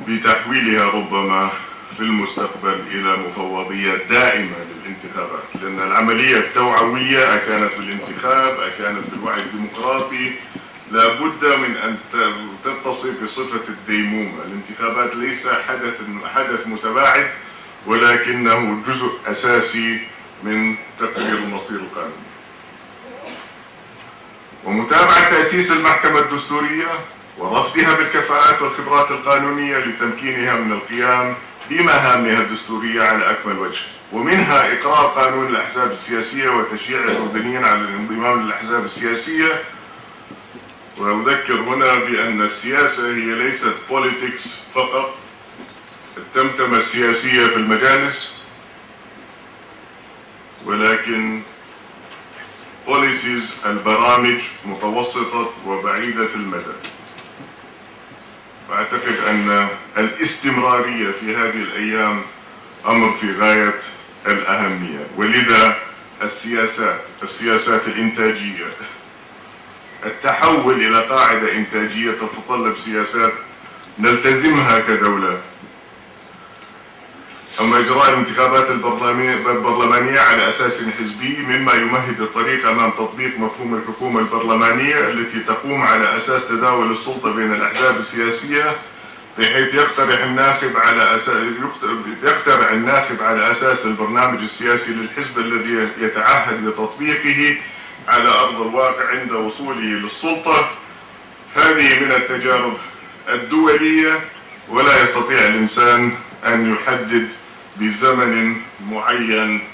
Speaker 5: بتحويلها ربما في المستقبل إلى مفوضية دائمة للانتخابات، لأن العملية التوعوية أكانت بالانتخاب أكانت بالوعي الديمقراطي لابد من أن تتصف بصفة الديمومة. الانتخابات ليس حدث متباعد، ولكنه جزء أساسي من تقرير المصير القانوني. ومتابعة تأسيس المحكمة الدستورية ورفضها بالكفاءات والخبرات القانونية لتمكينها من القيام بمهامها الدستورية على أكمل وجه، ومنها إقرار قانون الأحزاب السياسية وتشجيع الأردنيين على الانضمام للأحزاب السياسية. وأذكر هنا بأن السياسة هي ليست بوليتكس فقط، التمتمة السياسية في المجالس، ولكن بوليسيز البرامج متوسطة وبعيدة المدى. وأعتقد أن الاستمرارية في هذه الأيام أمر في غاية الأهمية، ولذا السياسات الإنتاجية، التحول إلى قاعدة إنتاجية تتطلب سياسات نلتزمها كدولة. أما إجراء الانتخابات البرلمانية على أساس حزبي مما يمهد الطريق أمام تطبيق مفهوم الحكومة البرلمانية التي تقوم على أساس تداول السلطة بين الأحزاب السياسية، بحيث يقترح الناخب على أساس البرنامج السياسي للحزب الذي يتعهد بتطبيقه على أرض الواقع عند وصوله للسلطة. هذه من التجارب الدولية، ولا يستطيع الإنسان أن يحدد بزمن معين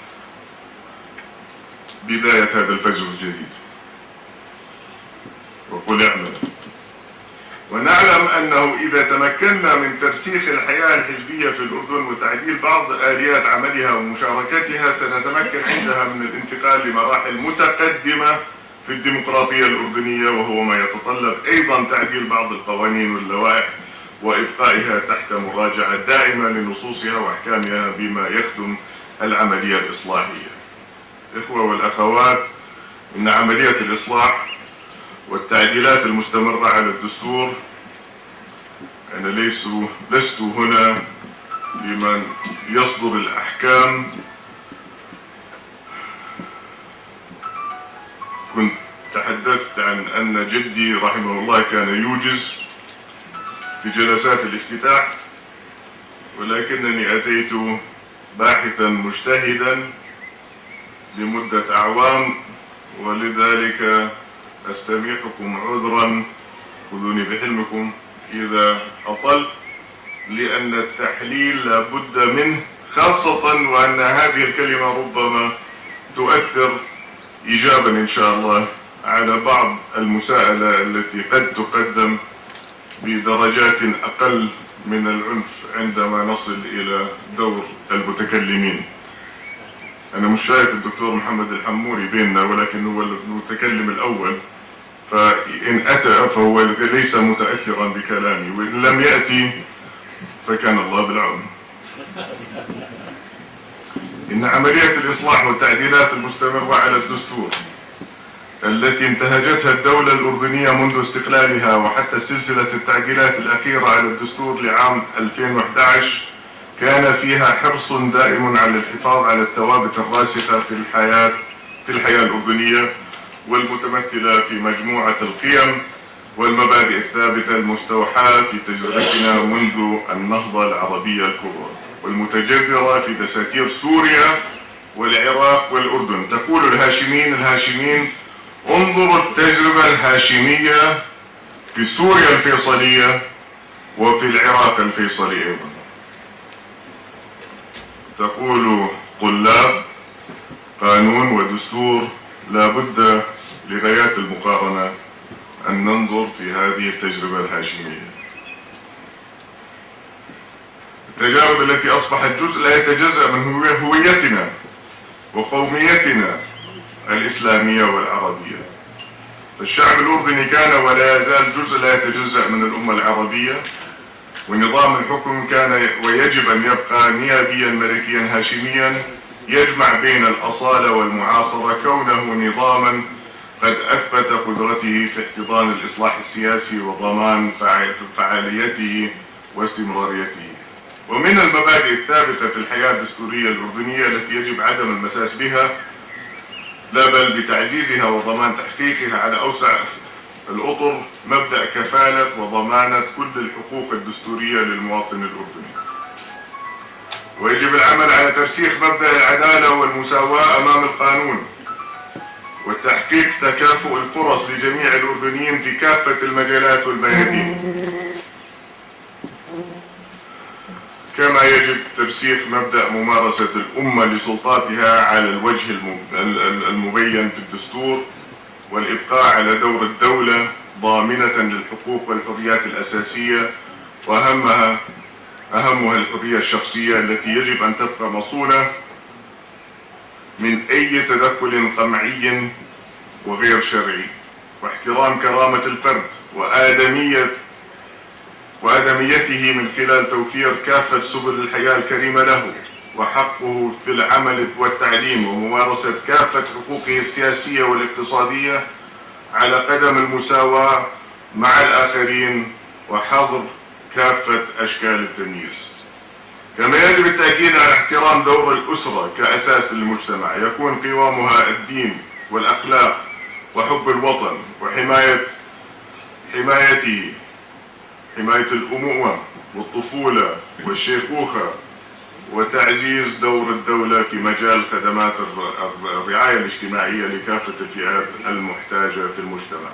Speaker 5: بداية هذا الفجر الجديد. وقل اعمل. ونعلم أنه إذا تمكنا من ترسيخ الحياة الحزبية في الأردن وتعديل بعض آليات عملها ومشاركتها، سنتمكن عندها من الانتقال لمراحل متقدمة في الديمقراطية الأردنية، وهو ما يتطلب أيضا تعديل بعض القوانين واللوائح وإبقائها تحت مراجعة دائمة لنصوصها وأحكامها بما يخدم العملية الإصلاحية. إخوة والأخوات، إن عملية الإصلاح والتعديلات المستمرة على الدستور، أنا لست هنا لمن يصدر الأحكام. كنت تحدثت عن أن جدي رحمه الله كان يوجز في جلسات الافتتاح، ولكنني أتيت باحثا مجتهدا لمدة أعوام، ولذلك أستميحكم عذرا، خذوني بحلمكم إذا أطلت، لأن التحليل لابد منه، خاصة وأن هذه الكلمة ربما تؤثر إيجابا إن شاء الله على بعض المساءلة التي قد تقدم بدرجات أقل من العنف عندما نصل إلى دور المتكلمين. أنا مش شايف الدكتور محمد الحموري بيننا، ولكن هو المتكلم الأول، فإن أتى فهو ليس متأثرا بكلامي، وإن لم يأتي فكان الله بالعون. إن عملية الإصلاح والتعديلات المستمرة على الدستور التي انتهجتها الدولة الأردنية منذ استقلالها وحتى سلسلة التعديلات الأخيرة على الدستور لعام 2011 كان فيها حرص دائم على الحفاظ على الثوابت الراسخة في الحياة الأردنية، والمتمثلة في مجموعة القيم والمبادئ الثابتة المستوحاة في تجربتنا منذ النهضة العربية الكبرى، والمتجذرة في دساتير سوريا والعراق والأردن. تقول الهاشمين انظروا التجربة الهاشمية في سوريا الفيصلية وفي العراق الفيصلي أيضا. تقول طلاب قانون ودستور لابد لغايات المقارنة أن ننظر في هذه التجربة الهاشمية، التجارب التي أصبحت جزء لا يتجزأ من هويتنا وقوميتنا الإسلامية والعربية. الشعب الأردني كان ولا يزال جزء لا يتجزأ من الأمة العربية، ونظام الحكم كان ويجب أن يبقى نيابيا ملكيا هاشميا يجمع بين الأصالة والمعاصرة، كونه نظاما قد أثبت قدرته في احتضان الإصلاح السياسي وضمان فعاليته واستمراريته. ومن المبادئ الثابتة في الحياة الدستورية الأردنية التي يجب عدم المساس بها، لا بل بتعزيزها وضمان تحقيقها على أوسع الأطر، مبدأ كفالة وضمانة كل الحقوق الدستورية للمواطن الأردني. ويجب العمل على ترسيخ مبدأ العدالة والمساواة أمام القانون، وتحقيق تكافؤ الفرص لجميع الأردنيين في كافة المجالات والميادين. كما يجب ترسيخ مبدأ ممارسة الأمة لسلطاتها على الوجه المبين في الدستور، والإبقاء على دور الدولة ضامنة للحقوق والحريات الأساسية، وأهمها الحرية الشخصية التي يجب أن تبقى مصونة من أي تدخل قمعي وغير شرعي، واحترام كرامة الفرد وآدميته من خلال توفير كافة سبل الحياة الكريمة له، وحقه في العمل والتعليم وممارسة كافة حقوقه السياسية والاقتصادية على قدم المساواة مع الآخرين، وحظر كافة أشكال التمييز. كما يجب التأكيد على احترام دور الأسرة كأساس للمجتمع، يكون قوامها الدين والأخلاق وحب الوطن وحماية الأمومة والطفولة والشيخوخة، وتعزيز دور الدولة في مجال خدمات الرعاية الاجتماعية لكافة الفئات المحتاجة في المجتمع.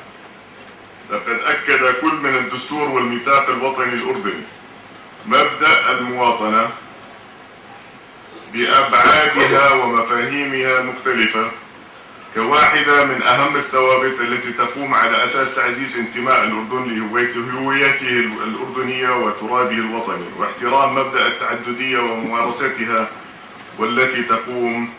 Speaker 5: لقد أكد كل من الدستور والميثاق الوطني الأردني مبدأ المواطنة بأبعادها ومفاهيمها المختلفة كواحدة من أهم الثوابت التي تقوم على أساس تعزيز انتماء الأردن لهويته الأردنية وترابه الوطني، واحترام مبدأ التعددية وممارستها، والتي تقوم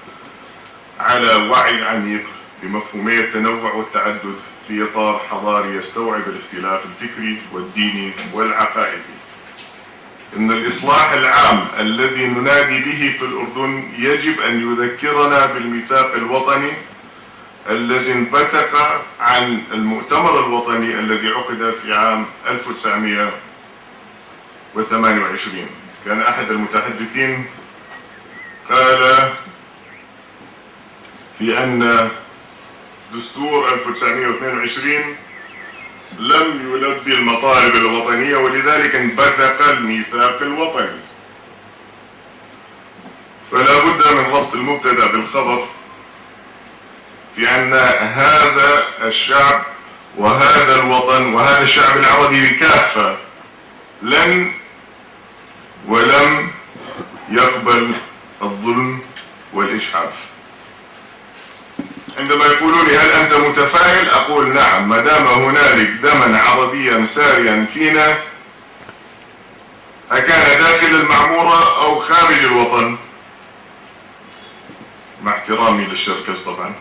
Speaker 5: على وعي عميق بمفهومي التنوع والتعدد في إطار حضاري يستوعب الاختلاف الفكري والديني والعقائدي. إن الإصلاح العام الذي ننادي به في الأردن يجب أن يذكرنا بالميثاق الوطني الذي انبثق عن المؤتمر الوطني الذي عقد في عام 1928. كان أحد المتحدثين قال في أن دستور 1922 لم يلبي المطالب الوطنية، ولذلك انبثق الميثاق الوطني. فلا بد من ربط المبتدأ بالخبر في أن هذا الشعب وهذا الوطن وهذا الشعب العربي بكافة لن ولم يقبل الظلم والإجحاف. عندما يقولون لي هل أنت متفائل؟ أقول نعم، ما دام هنالك دما عربيا ساريا فينا أكان داخل المعمورة أو خارج الوطن، مع احترامي للشركس طبعا،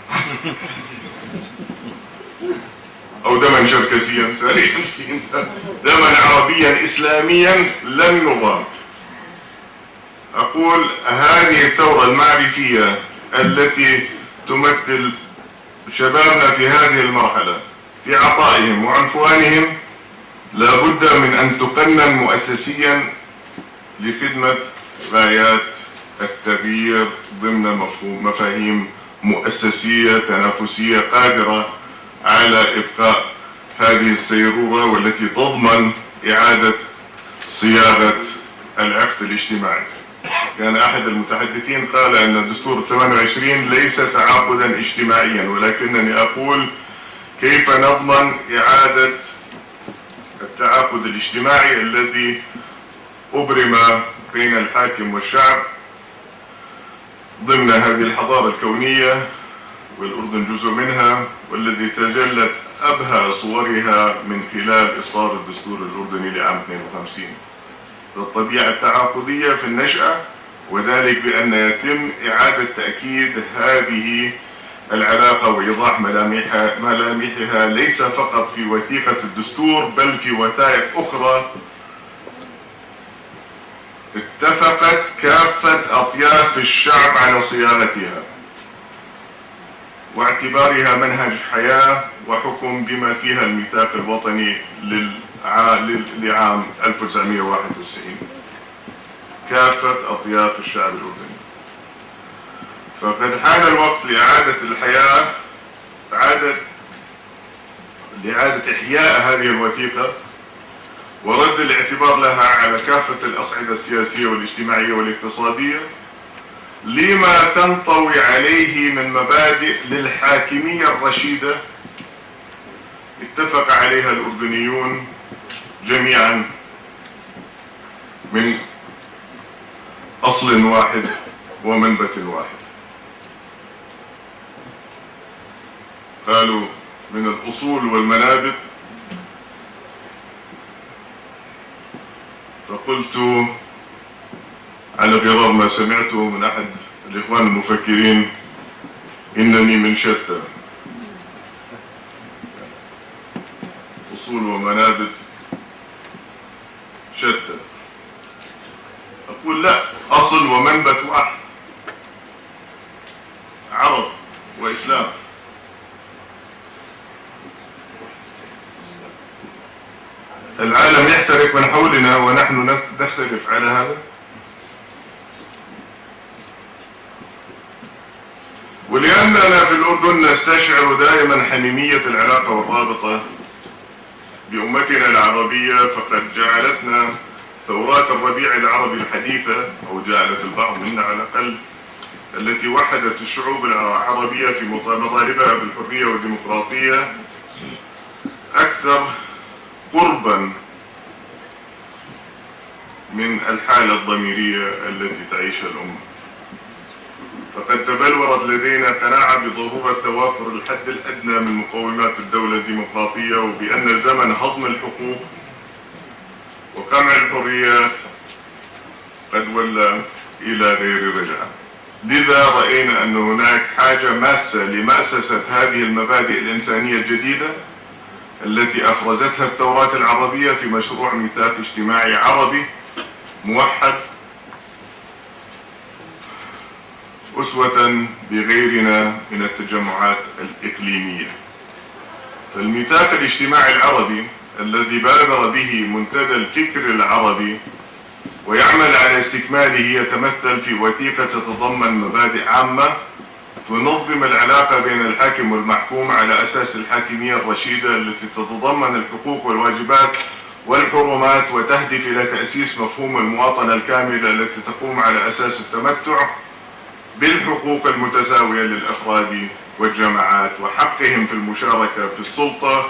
Speaker 5: أو دما شركسيا ساريا فينا، دما عربيا إسلاميا لن نضام. أقول هذه الثورة المعرفية التي تمثل شبابنا في هذه المرحلة في عطائهم وعنفوانهم لابد من أن تقنن مؤسسيا لخدمة غايات التغيير ضمن مفاهيم مؤسسية تنافسية قادرة على إبقاء هذه السيرورة والتي تضمن إعادة صياغة العقد الاجتماعي. كان أحد المتحدثين قال أن الدستور 28 ليس تعاقدا اجتماعيا، ولكنني أقول كيف نضمن إعادة التعاقد الاجتماعي الذي أبرم بين الحاكم والشعب ضمن هذه الحضارة الكونية، والأردن جزء منها، والذي تجلت أبهى صورها من خلال إصدار الدستور الأردني لعام 52. الطبيعة التعاقدية في النشأة، وذلك بأن يتم إعادة تأكيد هذه العلاقة وإيضاح ملامحها ليس فقط في وثيقة الدستور بل في وثائق أخرى اتفقت كافة أطياف الشعب على صياغتها واعتبارها منهج حياة وحكم بما فيها الميثاق الوطني لعام 1991. كافة أطياف الشعب الأردني. فقد حان الوقت لإعادة الحياة، لإعادة إحياء هذه الوثيقة ورد الاعتبار لها على كافة الأصعدة السياسية والاجتماعية والاقتصادية لما تنطوي عليه من مبادئ للحاكمية الرشيدة اتفق عليها الأردنيون جميعا من أصل واحد ومنبت واحد. قالوا من الأصول والمنابت، فقلت على غرار ما سمعته من أحد الإخوان المفكرين إنني من شتى، أصول ومنابت شتى. أقول لا، أصل ومنبت واحد، عرب وإسلام. العالم يحترق من حولنا ونحن نختلف على هذا. ولأننا في الأردن نستشعر دائما حميمية العلاقة والرابطة بأمتنا العربية، فقد جعلتنا ثورات الربيع العربي الحديثة، أو جعلت البعض منا على الأقل، التي وحدت الشعوب العربية في مطالبها بالحرية والديمقراطية أكثر قربا من الحالة الضميرية التي تعيشها الأمة. فقد تبلورت لدينا قناعة بضرورة توافر الحد الأدنى من مقومات الدولة الديمقراطية، وبأن زمن هضم الحقوق وقمع الحريات قد ولى إلى غير رجعة. لذا رأينا أن هناك حاجة ماسة لمأسسة هذه المبادئ الإنسانية الجديدة التي أفرزتها الثورات العربية في مشروع ميثاق اجتماعي عربي موحد، أسوة بغيرنا من التجمعات الإقليمية. فالميثاق الاجتماعي العربي الذي بادر به منتدى الفكر العربي ويعمل على استكماله يتمثل في وثيقة تتضمن مبادئ عامة تنظم العلاقة بين الحاكم والمحكوم على أساس الحاكمية الرشيدة التي تتضمن الحقوق والواجبات والحرمات، وتهدف إلى تأسيس مفهوم المواطنة الكاملة التي تقوم على أساس التمتع بالحقوق المتساوية للأفراد والجماعات وحقهم في المشاركة في السلطة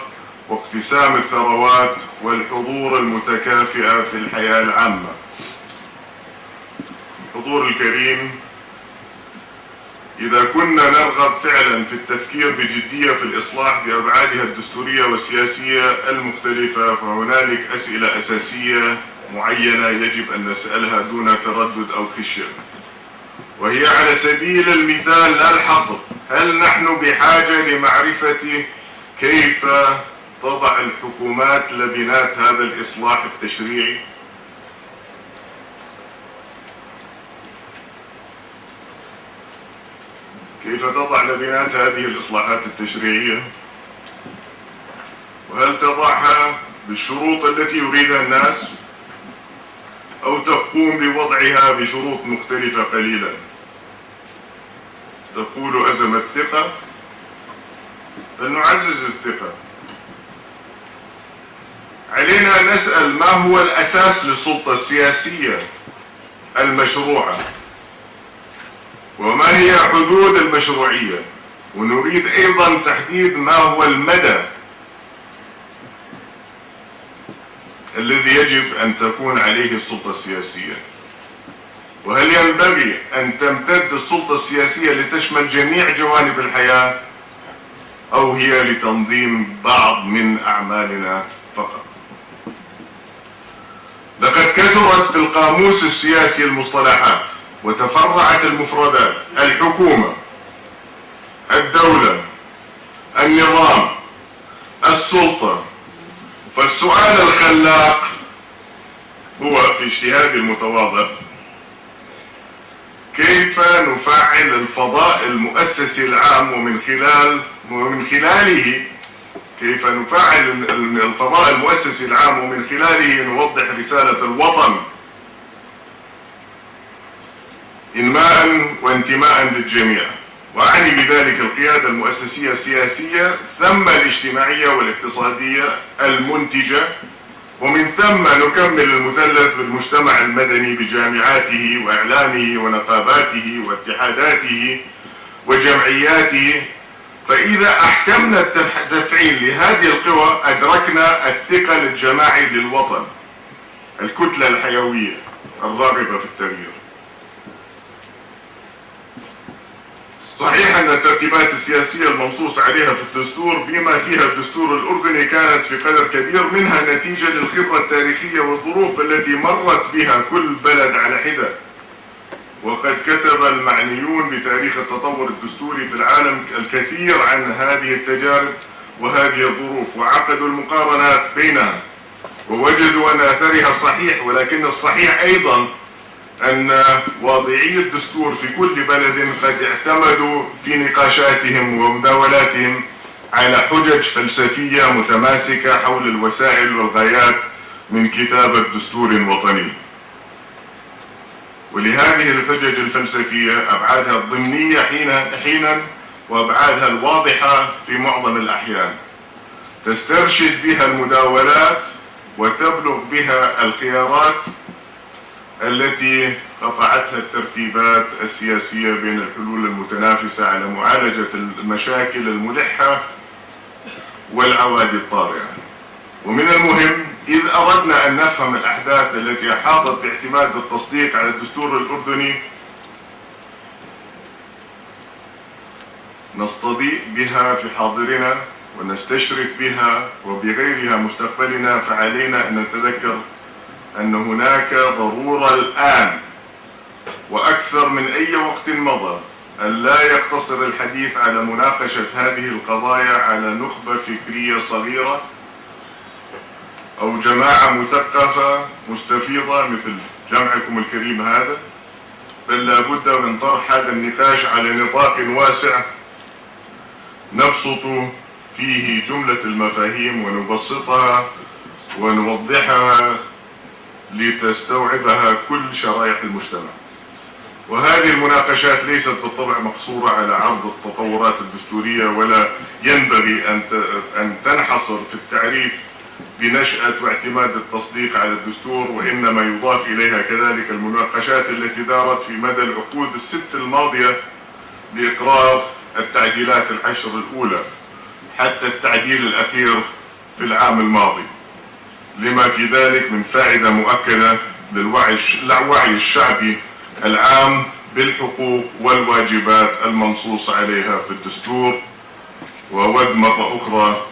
Speaker 5: واقتسام الثروات والحضور المتكافئة في الحياة العامة. الحضور الكريم، إذا كنا نرغب فعلا في التفكير بجدية في الإصلاح بأبعادها الدستورية والسياسية المختلفة، فهنالك أسئلة أساسية معينة يجب أن نسألها دون تردد أو خشية، وهي على سبيل المثال لا الحصر: هل نحن بحاجة لمعرفة كيف تضع الحكومات لبنات هذا الإصلاح التشريعي؟ كيف تضع لبنات هذه الإصلاحات التشريعية؟ وهل تضعها بالشروط التي يريدها الناس، أو تقوم بوضعها بشروط مختلفة قليلا؟ تقول أزمة الثقة، فلنعزز الثقة. علينا أن نسأل ما هو الأساس للسلطة السياسية المشروعة، وما هي حدود المشروعية، ونريد أيضا تحديد ما هو المدى الذي يجب أن تكون عليه السلطة السياسية، وهل ينبغي أن تمتد السلطة السياسية لتشمل جميع جوانب الحياة، أو هي لتنظيم بعض من أعمالنا فقط. لقد كثرت في القاموس السياسي المصطلحات وتفرعت المفردات: الحكومة، الدولة، النظام، السلطة. فالسؤال الخلاق هو في اجتهادي المتواضع: كيف نفعل الفضاء المؤسسي العام، ومن خلاله كيف نفعل الفضاء المؤسسي العام ومن خلاله نوضح رسالة الوطن إنماء وانتماء للجميع، وأعني بذلك القيادة المؤسسية السياسية، ثم الاجتماعية والاقتصادية المنتجة، ومن ثم نكمل المثلث بالمجتمع المدني بجامعاته وإعلامه ونقاباته واتحاداته وجمعياته. فإذا أحكمنا التفعيل لهذه القوى أدركنا الثقل الجماعي للوطن، الكتلة الحيوية الراغبة في التغيير. صحيح أن الترتيبات السياسية المنصوص عليها في الدستور بما فيها الدستور الأردني كانت في قدر كبير منها نتيجة للخبرة التاريخية والظروف التي مرت بها كل بلد على حدة، وقد كتب المعنيون بتاريخ التطور الدستوري في العالم الكثير عن هذه التجارب وهذه الظروف، وعقدوا المقارنات بينها ووجدوا أن أثرها صحيح، ولكن الصحيح أيضا أن واضعي الدستور في كل بلد قد اعتمدوا في نقاشاتهم ومداولاتهم على حجج فلسفية متماسكة حول الوسائل والغايات من كتابة دستور وطني. ولهذه الحجج الفلسفية أبعادها الضمنية حينا وأبعادها الواضحة في معظم الأحيان، تسترشد بها المداولات وتبلغ بها الخيارات التي قطعتها الترتيبات السياسية بين الحلول المتنافسة على معالجة المشاكل الملحة والعوادي الطارئة. ومن المهم إذ أردنا أن نفهم الأحداث التي أحاطت باعتماد التصديق على الدستور الأردني نستضيء بها في حاضرنا ونستشرف بها وبغيرها مستقبلنا، فعلينا أن نتذكر أن هناك ضرورة الآن وأكثر من أي وقت مضى أن لا يقتصر الحديث على مناقشة هذه القضايا على نخبة فكرية صغيرة أو جماعة مثقفة مستفيضة مثل جمعكم الكريم هذا، بل لا بد من طرح هذا النقاش على نطاق واسع نبسط فيه جملة المفاهيم ونبسطها ونوضحها لتستوعبها كل شرائح المجتمع. وهذه المناقشات ليست بالطبع مقصورة على عرض التطورات الدستورية، ولا ينبغي أن تنحصر في التعريف بنشأة واعتماد التصديق على الدستور، وإنما يضاف إليها كذلك المناقشات التي دارت في مدى العقود الست الماضية لإقرار التعديلات العشر الأولى حتى التعديل الأخير في العام الماضي، لما في ذلك من فائدة مؤكدة للوعي الشعبي العام بالحقوق والواجبات المنصوص عليها في الدستور. وأود مرة أخرى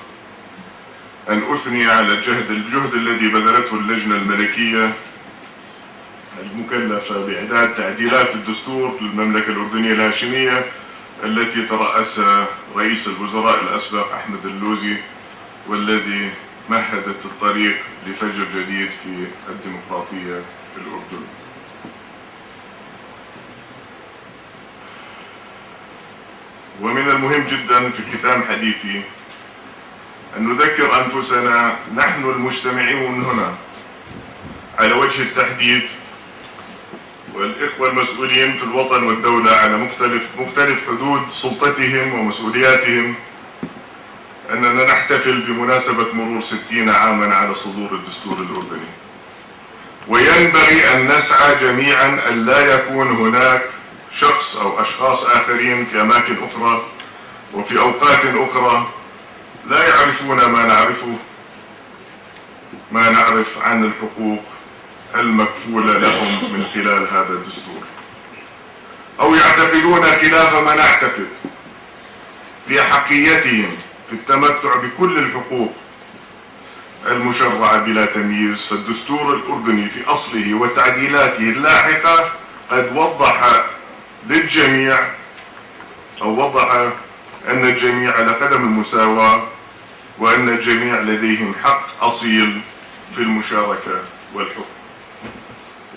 Speaker 5: أن أثني على الجهد الذي بذلته اللجنة الملكية المكلفة بإعداد تعديلات الدستور للمملكة الأردنية الهاشمية التي ترأسها رئيس الوزراء الأسبق أحمد اللوزي، والذي مهدت الطريق لفجر جديد في الديمقراطية في الأردن. ومن المهم جدا في ختام حديثي أن نذكر أنفسنا نحن المجتمعون هنا على وجه التحديد، والإخوة المسؤولين في الوطن والدولة على مختلف حدود سلطتهم ومسؤولياتهم، أننا نحتفل بمناسبة مرور 60 عاما على صدور الدستور الأردني. وينبغي أن نسعى جميعا أن لا يكون هناك شخص أو أشخاص آخرين في أماكن أخرى وفي أوقات أخرى لا يعرفون ما نعرف عن الحقوق المكفولة لهم من خلال هذا الدستور، أو يعتقدون خلاف ما نعتقد في حقيتهم في التمتع بكل الحقوق المشرعة بلا تمييز. فالدستور الأردني في أصله وتعديلاته اللاحقة قد وضح للجميع أن الجميع على قدم المساواة، وأن الجميع لديهم حق أصيل في المشاركة والحكم.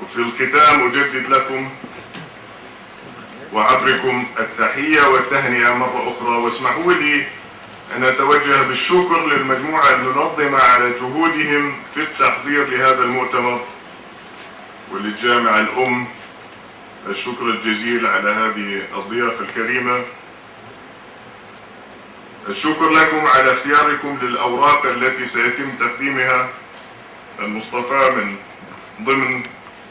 Speaker 5: وفي الختام أجدد لكم وعبركم التحية والتهنئة مرة أخرى، واسمحوا لي أن أتوجه بالشكر للمجموعة المنظمة على جهودهم في التحضير لهذا المؤتمر، وللجامعة الأم الشكر الجزيل على هذه الضيافة الكريمة. الشكر لكم على اختياركم للأوراق التي سيتم تقديمها المصطفى من ضمن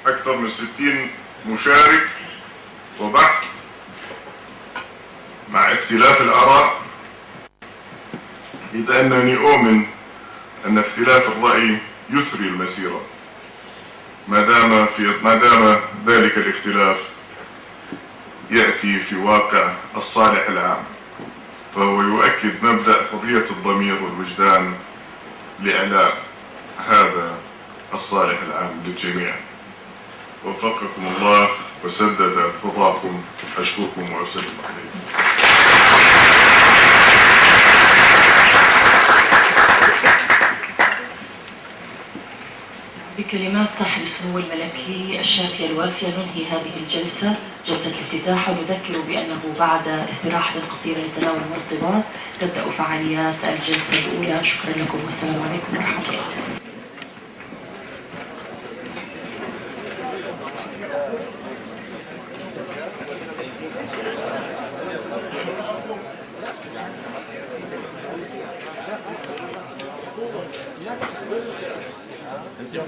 Speaker 5: أكثر من 60 مشارك وبحث مع اختلاف الآراء، إذ أنني أؤمن أن اختلاف الرأي يثري المسيرة ما دام ذلك الاختلاف يأتي في واقع الصالح العام، فهو يؤكد مبدأ حرية الضمير والوجدان لإعلاء هذا الصالح العام للجميع. وفقكم الله وسدد خطاكم. أشكركم وأسلم عليكم.
Speaker 1: بكلمات صاحب السمو الملكي الشافية الوافية ننهي هذه الجلسة، جلسة الافتتاح، ونذكر بأنه بعد استراحة قصيرة لتناول المرطبات تبدأ فعاليات الجلسة الأولى. شكرا لكم والسلام عليكم ورحمة الله.
Speaker 6: يا